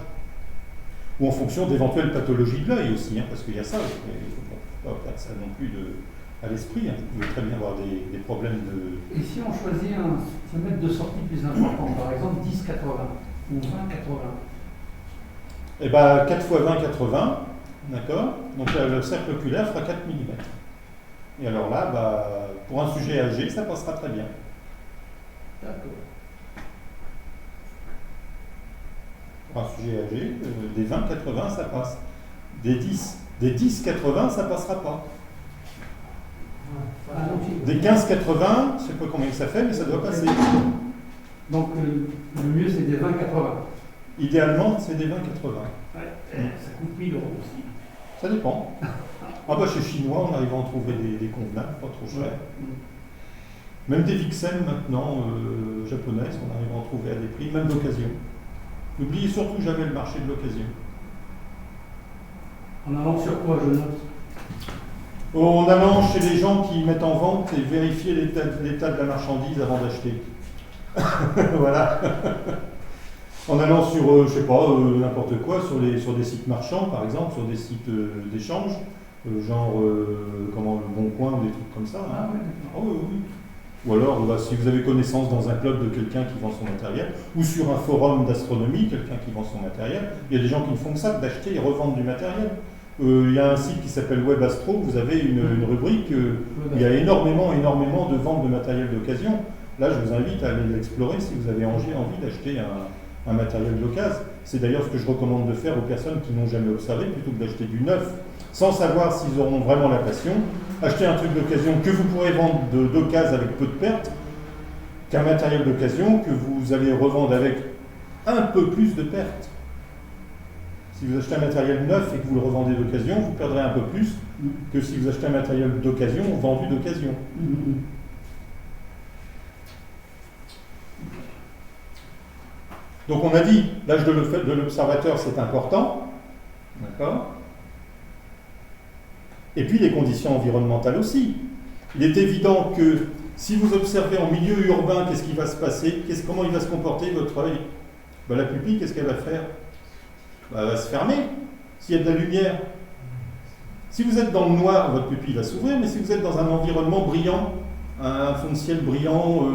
Ou en fonction d'éventuelles pathologies de l'œil aussi, hein, parce qu'il y a ça, il ne faut pas perdre ça non plus à l'esprit. Hein. Vous pouvez très bien avoir des problèmes de... Et si on choisit un mètre de sortie plus important, par exemple 10-80 ou 20-80? Eh bien, 4 x 20, 80, d'accord? Donc le cercle oculaire fera 4 mm. Et alors là, pour un sujet âgé, ça passera très bien. D'accord. Pour un sujet âgé, des 20-80, ça passe. Des 10-80, ça passera pas. Des 15-80, je ne sais pas combien ça fait, mais ça doit passer. Donc le mieux c'est des 20-80. Idéalement, c'est des 20-80. Ouais, ça coûte 1000 € aussi. Ça dépend. Chez Chinois, on arrive à en trouver des convenables, pas trop chers. Même des Vixen maintenant, japonaises, on arrive à en trouver à des prix, même d'occasion. N'oubliez surtout jamais le marché de l'occasion. En allant sur quoi, je note? En allant chez les gens qui mettent en vente et vérifier l'état de la marchandise avant d'acheter. Voilà. En allant sur, je sais pas, n'importe quoi, sur des sites marchands, par exemple, sur des sites d'échange, genre Le Bon Coin ou des trucs comme ça. Hein. Ah oui, Ah oui, oui. Ou alors, si vous avez connaissance dans un club de quelqu'un qui vend son matériel, ou sur un forum d'astronomie, quelqu'un qui vend son matériel, il y a des gens qui ne font que ça, d'acheter et revendre du matériel. Il y a un site qui s'appelle Web Astro, vous avez une rubrique, il y a énormément de ventes de matériel d'occasion. Là, je vous invite à aller l'explorer si vous avez envie d'acheter un matériel d'occasion. C'est d'ailleurs ce que je recommande de faire aux personnes qui n'ont jamais observé, plutôt que d'acheter du neuf, sans savoir s'ils auront vraiment la passion. Acheter un truc d'occasion que vous pourrez vendre d'occasion avec peu de pertes, qu'un matériel d'occasion que vous allez revendre avec un peu plus de pertes. Si vous achetez un matériel neuf et que vous le revendez d'occasion, vous perdrez un peu plus que si vous achetez un matériel d'occasion vendu d'occasion. Donc on a dit, l'âge de l'observateur c'est important, d'accord? Et puis les conditions environnementales aussi. Il est évident que si vous observez en milieu urbain, qu'est-ce qui va se passer? Comment il va se comporter votre œil? La pupille, qu'est-ce qu'elle va faire? Elle va se fermer s'il y a de la lumière. Si vous êtes dans le noir, votre pupille va s'ouvrir, mais si vous êtes dans un environnement brillant, un fond de ciel brillant,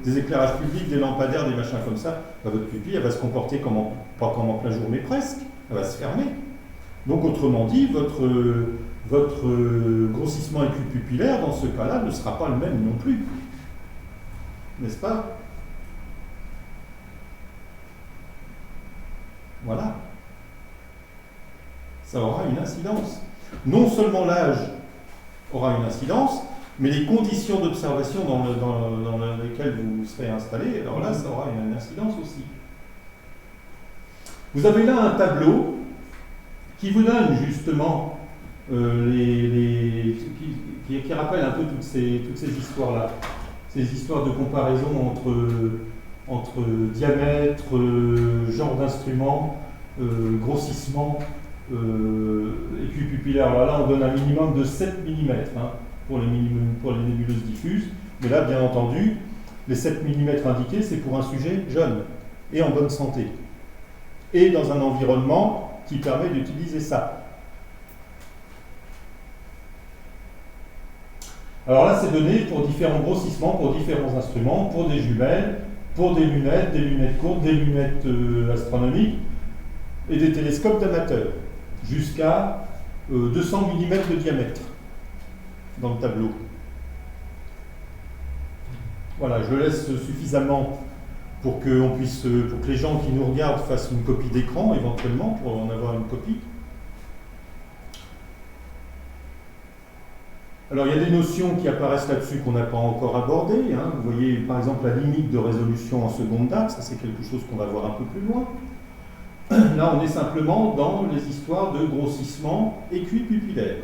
des éclairages publics, des lampadaires, des machins comme ça, votre pupille elle va se comporter pas comme en plein jour, mais presque, elle va se fermer. Donc autrement dit, votre grossissement équipupillaire, dans ce cas-là, ne sera pas le même non plus. N'est-ce pas? Voilà. Ça aura une incidence. Non seulement l'âge aura une incidence, mais les conditions d'observation dans lesquelles vous serez installé, alors là, ça aura une incidence aussi. Vous avez là un tableau qui vous donne justement qui rappelle un peu toutes ces histoires-là, ces histoires de comparaison entre diamètre, genre d'instrument, grossissement, équipupillaire. Alors là, on donne un minimum de 7 mm pour les nébuleuses diffuses, mais là, bien entendu, les 7 mm indiqués, c'est pour un sujet jeune et en bonne santé, et dans un environnement qui permet d'utiliser ça. Alors là, c'est donné pour différents grossissements, pour différents instruments, pour des jumelles, pour des lunettes courtes, des lunettes astronomiques et des télescopes d'amateurs, jusqu'à 200 mm de diamètre dans le tableau. Voilà, je laisse suffisamment pour que les gens qui nous regardent fassent une copie d'écran, éventuellement, pour en avoir une copie. Alors, il y a des notions qui apparaissent là-dessus qu'on n'a pas encore abordées. Hein. Vous voyez, par exemple, la limite de résolution en seconde date, ça c'est quelque chose qu'on va voir un peu plus loin. Là, on est simplement dans les histoires de grossissement équipupillaire.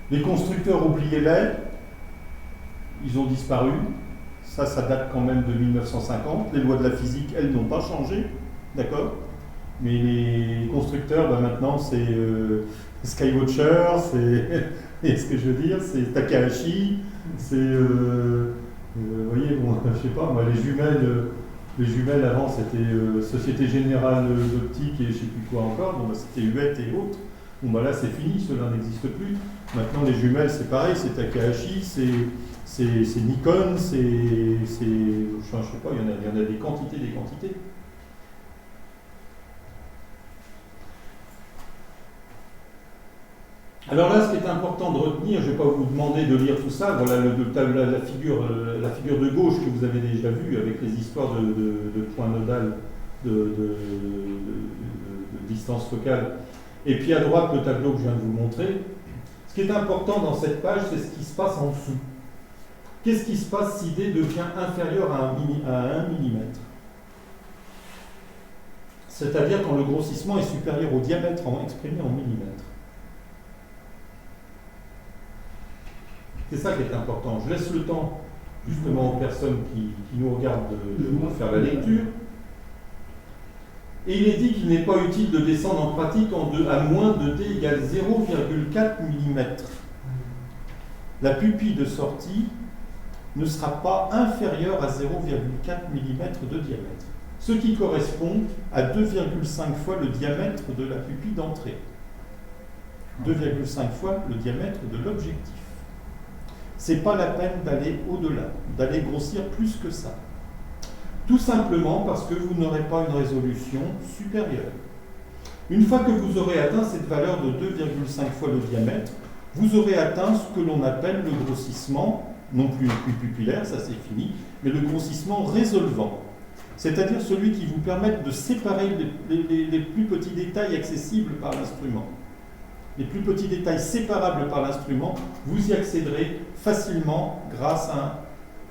Les constructeurs, oubliez-les, ils ont disparu. Ça date quand même de 1950. Les lois de la physique, elles, n'ont pas changé. D'accord ? Mais les constructeurs, maintenant, c'est Skywatcher, c'est ce que je veux dire, c'est Takahashi, c'est, vous voyez, bon, je sais pas, moi, les jumelles avant, c'était Société Générale d'Optique et je sais plus quoi encore, bon, c'était Huette et autres. Bon, bah là, c'est fini, cela n'existe plus. Maintenant, les jumelles, c'est pareil, c'est Takahashi, c'est Nikon, je sais pas, il y en a des quantités, des quantités. Alors là, ce qui est important de retenir, je ne vais pas vous demander de lire tout ça, voilà la figure de gauche que vous avez déjà vue avec les histoires de points nodal, de distance focale. Et puis à droite, le tableau que je viens de vous montrer. Ce qui est important dans cette page, c'est ce qui se passe en dessous. Qu'est-ce qui se passe si D devient inférieur à 1 mm? C'est-à-dire quand le grossissement est supérieur au diamètre exprimé en millimètres. C'est ça qui est important. Je laisse le temps justement aux personnes qui nous regardent de faire la lecture. Et il est dit qu'il n'est pas utile de descendre en pratique à moins de D égale 0,4 mm. La pupille de sortie ne sera pas inférieure à 0,4 mm de diamètre, ce qui correspond à 2,5 fois le diamètre de la pupille d'entrée. 2,5 fois le diamètre de l'objectif. C'est pas la peine d'aller au-delà, d'aller grossir plus que ça. Tout simplement parce que vous n'aurez pas une résolution supérieure. Une fois que vous aurez atteint cette valeur de 2,5 fois le diamètre, vous aurez atteint ce que l'on appelle le grossissement, non plus pupillaire, ça c'est fini, mais le grossissement résolvant. C'est-à-dire celui qui vous permet de séparer les plus petits détails accessibles par l'instrument. Les plus petits détails séparables par l'instrument, vous y accéderez facilement grâce à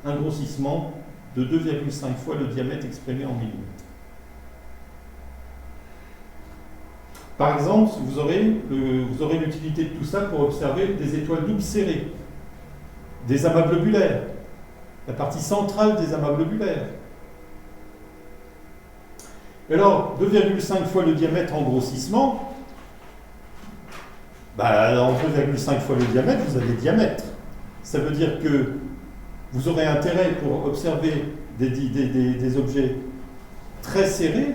un grossissement de 2,5 fois le diamètre exprimé en millimètres. Par exemple, vous aurez l'utilité de tout ça pour observer des étoiles doubles serrées, des amas globulaires, la partie centrale des amas globulaires. Alors, 2,5 fois le diamètre en grossissement, en 2,5 fois le diamètre, vous avez diamètre. Ça veut dire que vous aurez intérêt, pour observer des objets très serrés,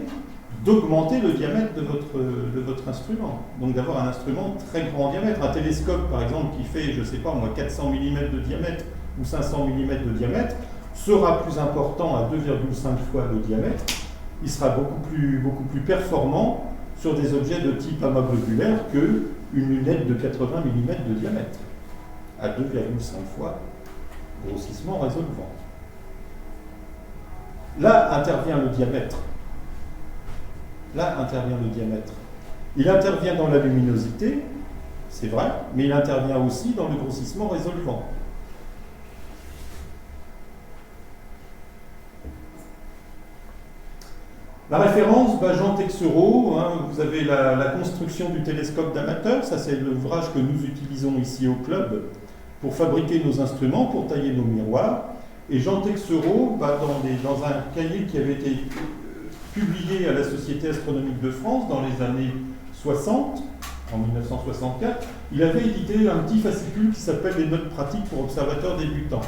d'augmenter le diamètre de votre instrument. Donc d'avoir un instrument très grand en diamètre. Un télescope, par exemple, qui fait, je ne sais pas moi, 400 mm de diamètre ou 500 mm de diamètre, sera plus important à 2,5 fois le diamètre. Il sera beaucoup plus performant sur des objets de type amas globulaire qu'une lunette de 80 mm de diamètre, à 2,5 fois grossissement résolvant. Là intervient le diamètre. Il intervient dans la luminosité, c'est vrai, mais il intervient aussi dans le grossissement résolvant. La référence, Jean Texereau, vous avez la construction du télescope d'amateur, ça c'est l'ouvrage que nous utilisons ici au club pour fabriquer nos instruments, pour tailler nos miroirs. Et Jean Texereau, dans un cahier qui avait été publié à la Société astronomique de France dans les années 60, en 1964, il avait édité un petit fascicule qui s'appelle « Les notes pratiques pour observateurs débutants ».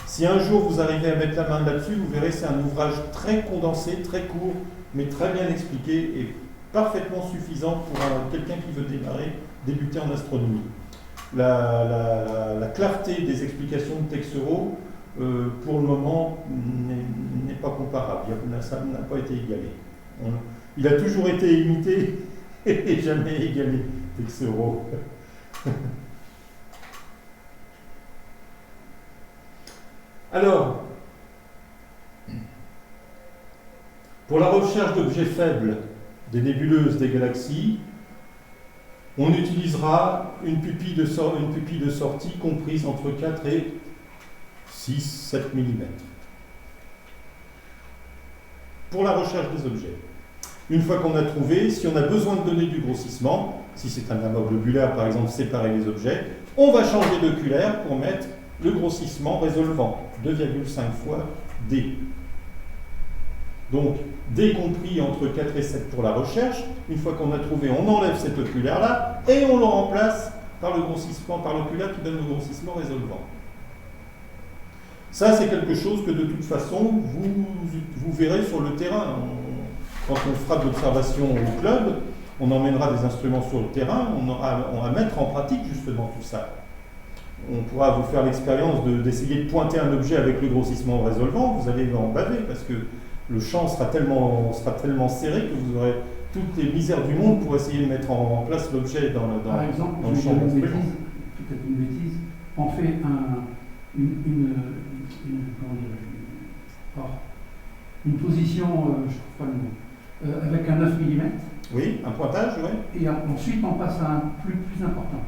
Si un jour vous arrivez à mettre la main là-dessus, vous verrez, c'est un ouvrage très condensé, très court, mais très bien expliqué et parfaitement suffisant pour quelqu'un qui veut débuter en astronomie. La clarté des explications de Texereau, pour le moment, n'est pas comparable. Ça n'a pas été égalé. Il a toujours été imité et jamais égalé, Texereau. Alors, pour la recherche d'objets faibles, des nébuleuses, des galaxies, on utilisera une pupille de sortie comprise entre 4 et 6-7 mm. Pour la recherche des objets. Une fois qu'on a trouvé, si on a besoin de donner du grossissement, si c'est un amas globulaire par exemple, séparer les objets, on va changer d'oculaire pour mettre le grossissement résolvant, 2,5 fois D. Donc, D compris entre 4 et 7 pour la recherche. Une fois qu'on a trouvé, on enlève cet oculaire-là et on le remplace par l'oculaire qui donne le grossissement résolvant. Ça, c'est quelque chose que de toute façon, vous verrez sur le terrain. Quand on fera de l'observation au club, on emmènera des instruments sur le terrain, on va mettre en pratique justement tout ça. On pourra vous faire l'expérience d'essayer de pointer un objet avec le grossissement résolvant, vous allez en baver parce que le champ sera tellement serré que vous aurez toutes les misères du monde pour essayer de mettre en place l'objet dans Par exemple, le je champ vais dire une d'instrument. bêtise, peut-être une bêtise, on fait une position, je ne trouve pas le mot, avec un 9 mm, Oui, un pointage, oui. et ensuite on passe à un plus important.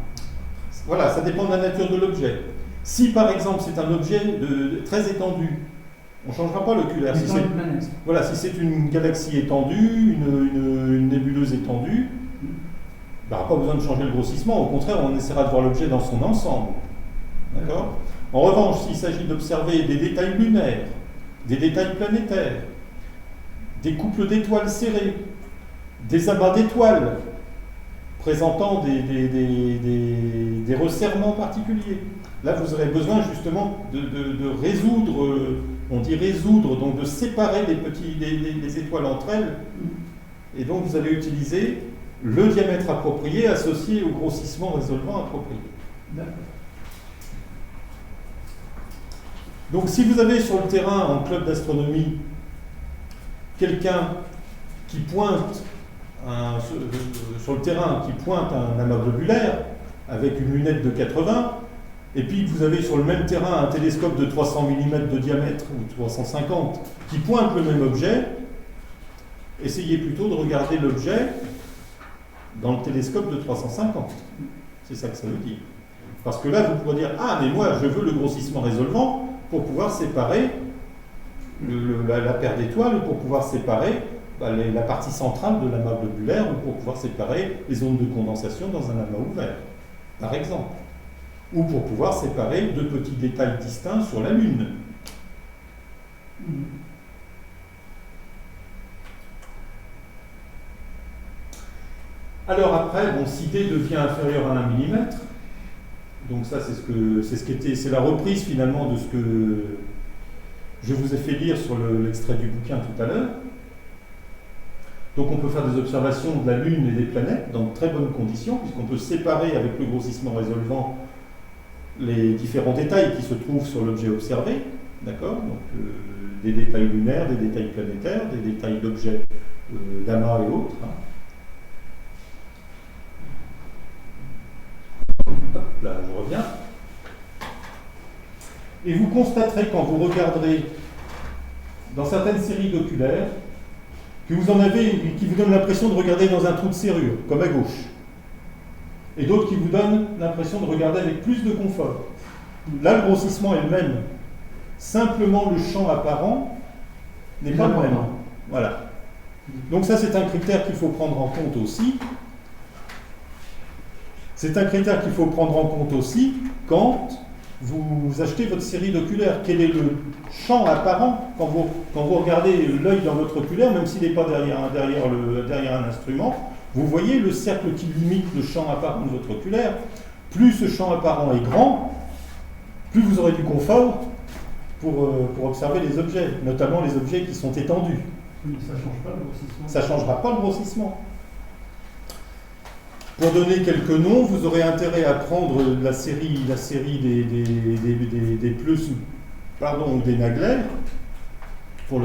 Voilà, ça dépend de la nature de l'objet. Si par exemple c'est un objet très étendu, on ne changera pas l'oculaire. Si c'est une galaxie étendue, une nébuleuse étendue, il n'y aura pas besoin de changer le grossissement. Au contraire, on essaiera de voir l'objet dans son ensemble. D'accord ? En revanche, s'il s'agit d'observer des détails lunaires, des détails planétaires, des couples d'étoiles serrées, des amas d'étoiles présentant des resserrements particuliers. Là, vous aurez besoin justement de résoudre, on dit résoudre, donc de séparer les étoiles entre elles. Et donc, vous allez utiliser le diamètre approprié associé au grossissement résolvant approprié. D'accord. Donc, si vous avez sur le terrain, en club d'astronomie, quelqu'un qui pointe sur le terrain, qui pointe un amas globulaire avec une lunette de 80, et puis vous avez sur le même terrain un télescope de 300 mm de diamètre ou 350 qui pointe le même objet, essayez plutôt de regarder l'objet dans le télescope de 350. C'est ça que ça veut dire. Parce que là, vous pourrez dire « Ah, mais moi, je veux le grossissement résolvant pour pouvoir séparer la paire d'étoiles, ou pour pouvoir séparer la partie centrale de l'amas globulaire, ou pour pouvoir séparer les zones de condensation dans un amas ouvert, par exemple. Ou pour pouvoir séparer deux petits détails distincts sur la Lune. » Alors après, bon, si D devient inférieur à 1 mm, donc ça c'est la reprise finalement de ce que je vous ai fait lire sur l'extrait du bouquin tout à l'heure. Donc on peut faire des observations de la Lune et des planètes dans de très bonnes conditions, puisqu'on peut séparer avec le grossissement résolvant les différents détails qui se trouvent sur l'objet observé, d'accord ? Donc des détails lunaires, des détails planétaires, des détails d'objets d'amas et autres. Là, je reviens. Et vous constaterez quand vous regarderez dans certaines séries d'oculaires que vous en avez qui vous donnent l'impression de regarder dans un trou de serrure, comme à gauche. Et d'autres qui vous donnent l'impression de regarder avec plus de confort. Là, le grossissement est le même. Simplement, le champ apparent n'est pas le même. Voilà. Donc ça, c'est un critère qu'il faut prendre en compte aussi. C'est un critère qu'il faut prendre en compte aussi quand vous achetez votre série d'oculaires. Quel est le champ apparent quand vous regardez l'œil dans votre oculaire, même s'il n'est pas derrière un instrument, vous voyez le cercle qui limite le champ apparent de votre oculaire. Plus ce champ apparent est grand, plus vous aurez du confort pour observer les objets, notamment les objets qui sont étendus. Mais ça ne change pas le grossissement. Ça ne changera pas le grossissement. Pour donner quelques noms, vous aurez intérêt à prendre la série des plus, ou des Nagler pour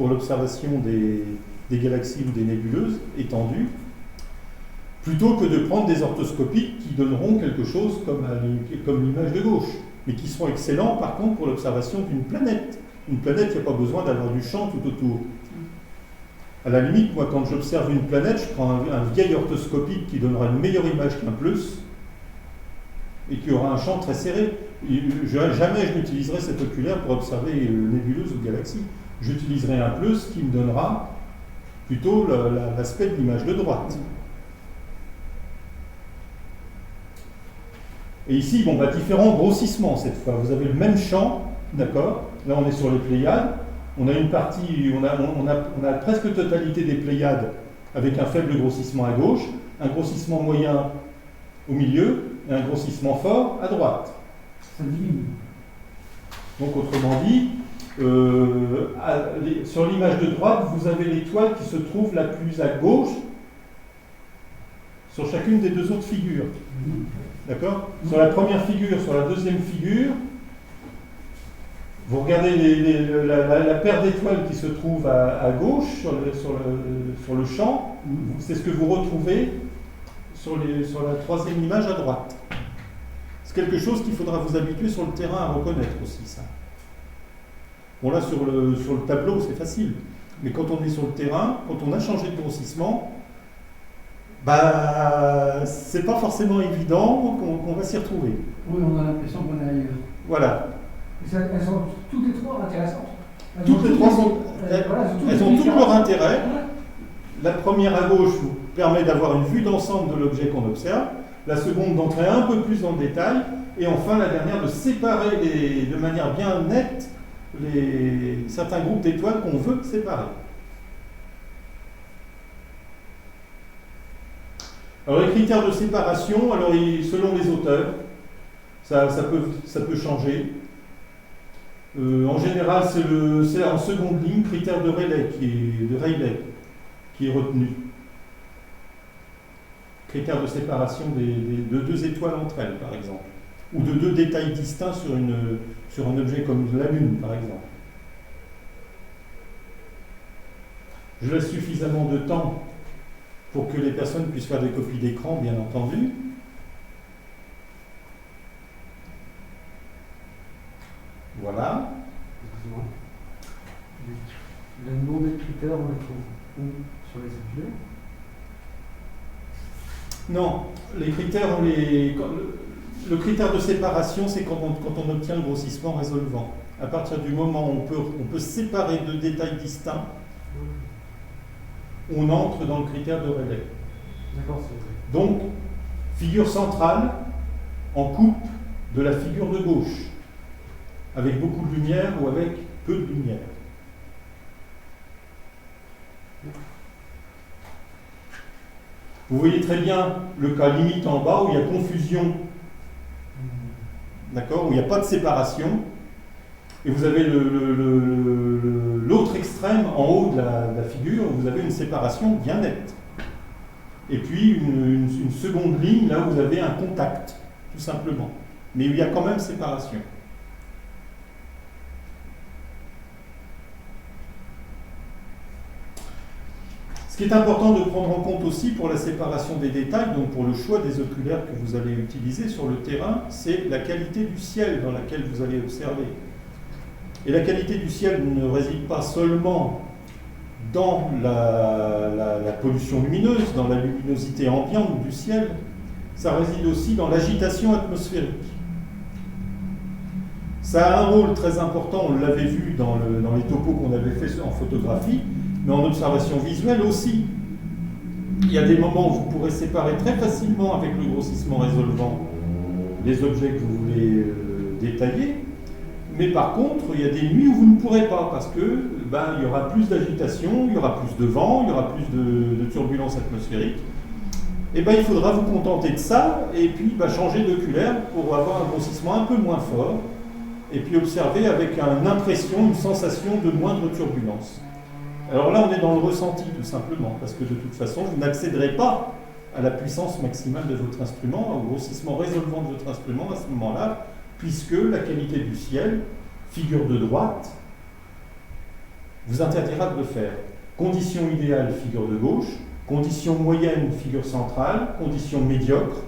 l'observation des galaxies ou des nébuleuses étendues, plutôt que de prendre des orthoscopiques qui donneront quelque chose comme l'image de gauche, mais qui seront excellents par contre pour l'observation d'une planète. Une planète, il n'y a pas besoin d'avoir du champ tout autour. À la limite, moi, quand j'observe une planète, je prends un vieil orthoscopique qui donnera une meilleure image qu'un plus et qui aura un champ très serré. Jamais je n'utiliserai cet oculaire pour observer nébuleuse ou galaxie. J'utiliserai un plus qui me donnera plutôt l'aspect de l'image de droite. Et ici, différents grossissements cette fois. Vous avez le même champ, d'accord ? Là, on est sur les Pléiades. On a une partie, on a presque totalité des Pléiades avec un faible grossissement à gauche, un grossissement moyen au milieu et un grossissement fort à droite. Ça diminue. Donc autrement dit, sur l'image de droite, vous avez l'étoile qui se trouve la plus à gauche sur chacune des deux autres figures. D'accord? Sur la première figure, sur la deuxième figure, vous regardez la paire d'étoiles qui se trouve à gauche sur le champ, c'est ce que vous retrouvez sur la troisième image à droite. C'est quelque chose qu'il faudra vous habituer sur le terrain à reconnaître aussi, ça. Bon, là, sur le tableau, c'est facile. Mais quand on est sur le terrain, quand on a changé de grossissement, bah, c'est pas forcément évident qu'on va s'y retrouver. Oui, on a l'impression qu'on est ailleurs. Voilà. Elles sont toutes les trois intéressantes. Toutes les trois elles ont tout leur intérêt. La première à gauche vous permet d'avoir une vue d'ensemble de l'objet qu'on observe. La seconde d'entrer un peu plus dans le détail. Et enfin, la dernière de séparer de manière bien nette certains groupes d'étoiles qu'on veut séparer. Alors les critères de séparation, alors selon les auteurs, ça peut changer. En général, c'est en seconde ligne, critère de Rayleigh qui est retenu. Critère de séparation de deux étoiles entre elles, par exemple. Ou de deux détails distincts sur un objet comme la Lune, par exemple. Je laisse suffisamment de temps pour que les personnes puissent faire des copies d'écran, bien entendu. Voilà. Excusez-moi. Le nom des critères, on les trouve où sur les objets? Non, les critères, le critère de séparation, c'est quand on obtient le grossissement résolvant. À partir du moment où on peut séparer deux détails distincts, on entre dans le critère de Rayleigh. D'accord, c'est vrai. Donc, figure centrale en coupe de la figure de gauche, avec beaucoup de lumière ou avec peu de lumière. Vous voyez très bien le cas limite en bas où il y a confusion, d'accord, où il n'y a pas de séparation, et vous avez l'autre extrême en haut de la figure où vous avez une séparation bien nette. Et puis une seconde ligne là où vous avez un contact, tout simplement, mais où il y a quand même séparation. Ce qui est important de prendre en compte aussi pour la séparation des détails, donc pour le choix des oculaires que vous allez utiliser sur le terrain, c'est la qualité du ciel dans laquelle vous allez observer. Et la qualité du ciel ne réside pas seulement dans la pollution lumineuse, dans la luminosité ambiante du ciel, ça réside aussi dans l'agitation atmosphérique. Ça a un rôle très important, on l'avait vu dans les topos qu'on avait fait en photographie, mais en observation visuelle aussi. Il y a des moments où vous pourrez séparer très facilement avec le grossissement résolvant les objets que vous voulez détailler, mais par contre, il y a des nuits où vous ne pourrez pas, parce que il y aura plus d'agitation, il y aura plus de vent, il y aura plus de turbulences atmosphériques. Et il faudra vous contenter de ça, et puis changer d'oculaire pour avoir un grossissement un peu moins fort, et puis observer avec une impression, une sensation de moindre turbulence. Alors là, on est dans le ressenti, tout simplement, parce que de toute façon, vous n'accéderez pas à la puissance maximale de votre instrument, au grossissement résolvant de votre instrument à ce moment-là, puisque la qualité du ciel, figure de droite, vous interdira de le faire. Condition idéale, figure de gauche. Condition moyenne, figure centrale. Condition médiocre,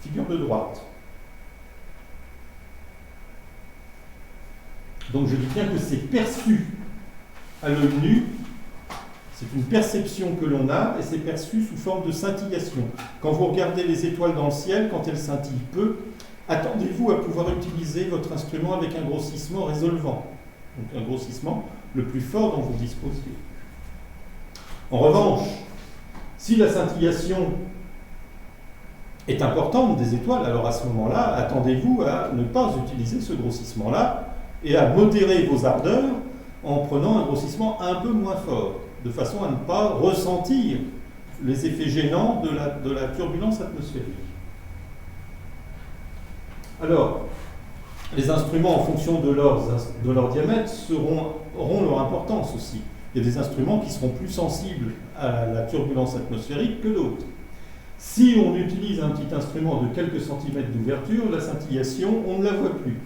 figure de droite. Donc je dis bien que c'est perçu à l'œil nu, c'est une perception que l'on a, et c'est perçu sous forme de scintillation. Quand vous regardez les étoiles dans le ciel, quand elles scintillent peu, attendez-vous à pouvoir utiliser votre instrument avec un grossissement résolvant, donc un grossissement le plus fort dont vous disposiez. En revanche, si la scintillation est importante des étoiles, alors à ce moment-là, attendez-vous à ne pas utiliser ce grossissement-là et à modérer vos ardeurs en prenant un grossissement un peu moins fort, de façon à ne pas ressentir les effets gênants de la turbulence atmosphérique. Alors, les instruments, en fonction de leur diamètre, auront leur importance aussi. Il y a des instruments qui seront plus sensibles à la turbulence atmosphérique que d'autres. Si on utilise un petit instrument de quelques centimètres d'ouverture, la scintillation, on ne la voit plus.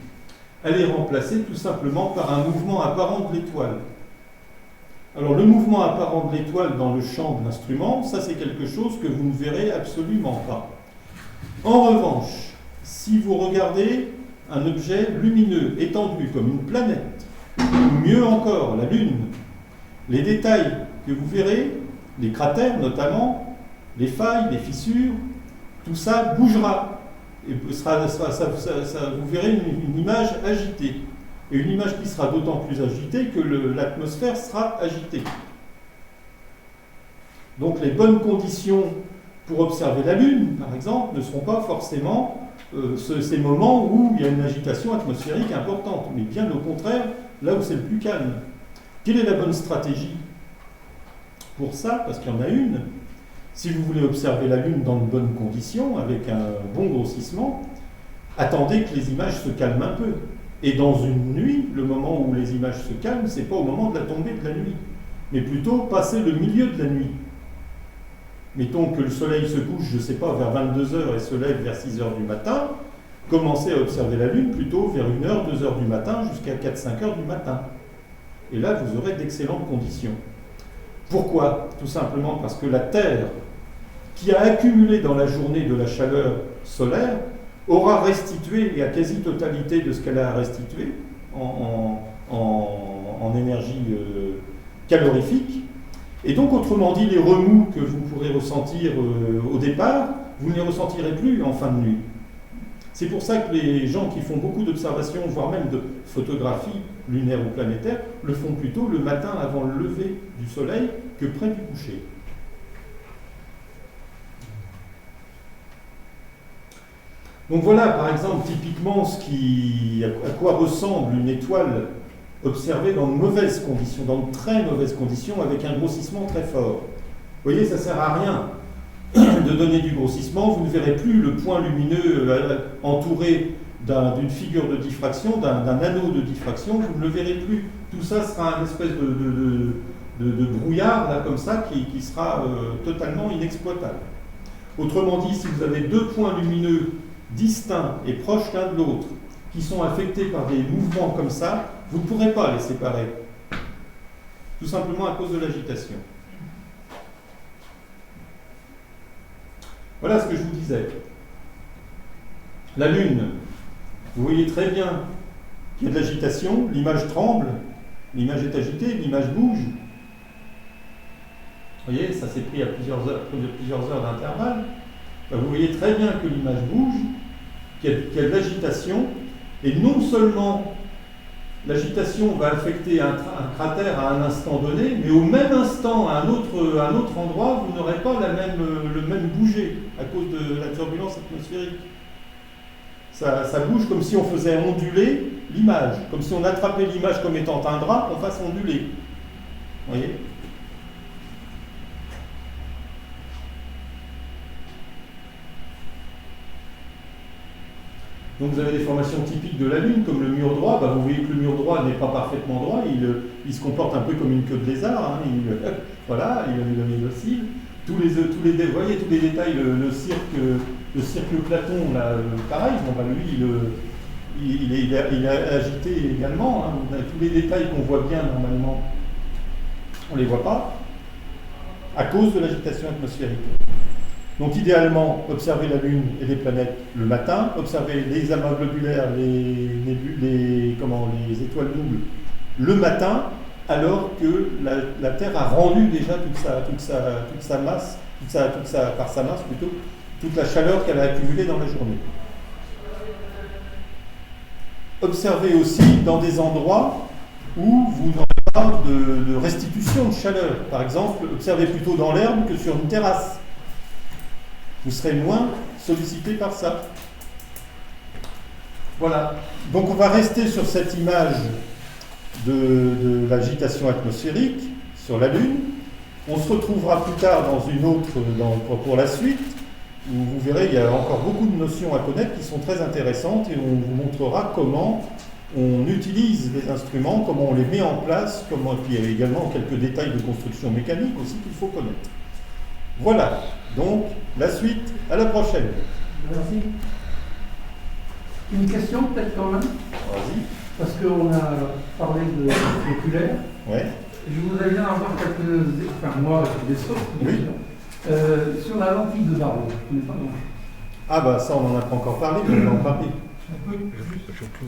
Elle est remplacée tout simplement par un mouvement apparent de l'étoile. Alors le mouvement apparent de l'étoile dans le champ de l'instrument, ça c'est quelque chose que vous ne verrez absolument pas. En revanche, si vous regardez un objet lumineux étendu comme une planète, ou mieux encore la Lune, les détails que vous verrez, les cratères notamment, les failles, les fissures, tout ça bougera. Et vous verrez une image agitée. Et une image qui sera d'autant plus agitée que l'atmosphère sera agitée. Donc les bonnes conditions pour observer la Lune, par exemple, ne seront pas forcément ces moments où il y a une agitation atmosphérique importante, mais bien au contraire, là où c'est le plus calme. Quelle est la bonne stratégie pour ça? Parce qu'il y en a une. Si vous voulez observer la Lune dans de bonnes conditions, avec un bon grossissement, attendez que les images se calment un peu. Et dans une nuit, le moment où les images se calment, ce n'est pas au moment de la tombée de la nuit, mais plutôt passer le milieu de la nuit. Mettons que le soleil se couche, je ne sais pas, vers 22h et se lève vers 6h du matin, commencez à observer la Lune plutôt vers 1h, 2h du matin, jusqu'à 4-5h du matin. Et là, vous aurez d'excellentes conditions. Pourquoi? Tout simplement parce que la Terre, qui a accumulé dans la journée de la chaleur solaire, aura restitué la quasi-totalité de ce qu'elle a restitué en énergie calorifique. Et donc, autrement dit, les remous que vous pourrez ressentir au départ, vous ne les ressentirez plus en fin de nuit. C'est pour ça que les gens qui font beaucoup d'observations, voire même de photographie lunaire ou planétaire, le font plutôt le matin avant le lever du soleil que près du coucher. Donc voilà, par exemple, typiquement à quoi ressemble une étoile observée dans de mauvaises conditions, dans de très mauvaises conditions, avec un grossissement très fort. Vous voyez, ça ne sert à rien de donner du grossissement, vous ne verrez plus le point lumineux entouré d'une figure de diffraction, d'un anneau de diffraction, vous ne le verrez plus. Tout ça sera une espèce de brouillard, là, comme ça, qui sera totalement inexploitable. Autrement dit, si vous avez deux points lumineux distincts et proches l'un de l'autre, qui sont affectés par des mouvements comme ça, vous ne pourrez pas les séparer. Tout simplement à cause de l'agitation. Voilà ce que je vous disais. La Lune, vous voyez très bien qu'il y a de l'agitation, l'image tremble, l'image est agitée, l'image bouge. Vous voyez, ça s'est pris à plusieurs heures d'intervalle. Ben, vous voyez très bien que l'image bouge, qu'il y a de l'agitation, et non seulement l'agitation va affecter un cratère à un instant donné, mais au même instant, à un autre endroit, vous n'aurez pas le même bouger à cause de la turbulence atmosphérique. Ça bouge comme si on faisait onduler l'image, comme si on attrapait l'image comme étant un drap, qu'on fasse onduler. Vous voyez ? Donc vous avez des formations typiques de la Lune, comme le mur droit. Vous voyez que le mur droit n'est pas parfaitement droit, il se comporte un peu comme une queue de lézard. Hein. Il oscille. Vous voyez tous les détails, le cirque Platon, là, pareil, lui, il est agité également. Hein. Tous les détails qu'on voit bien normalement, on ne les voit pas, à cause de l'agitation atmosphérique. Donc idéalement, observez la Lune et les planètes le matin, observez les amas globulaires, les étoiles doubles le matin, alors que la Terre a rendu déjà toute sa masse, par sa masse plutôt, toute la chaleur qu'elle a accumulée dans la journée. Observez aussi dans des endroits où vous n'aurez pas de restitution de chaleur. Par exemple, observez plutôt dans l'herbe que sur une terrasse. Vous serez moins sollicité par ça. Voilà. Donc on va rester sur cette image de l'agitation atmosphérique sur la Lune. On se retrouvera plus tard dans une autre, pour la suite, où vous verrez, il y a encore beaucoup de notions à connaître qui sont très intéressantes, et on vous montrera comment on utilise les instruments, comment on les met en place, et puis il y a également quelques détails de construction mécanique aussi qu'il faut connaître. Voilà, donc la suite, à la prochaine. Merci. Une question peut-être quand même, Vas-y. parce qu'on a parlé de l'oculaire. Ouais. Je voudrais bien avoir quelques, enfin moi, des sources, Oui. sur la lentille de Barlow. Je connais pas grand-chose. Ah bah ça on n'en a pas encore parlé, mais on va en parler. Surtout,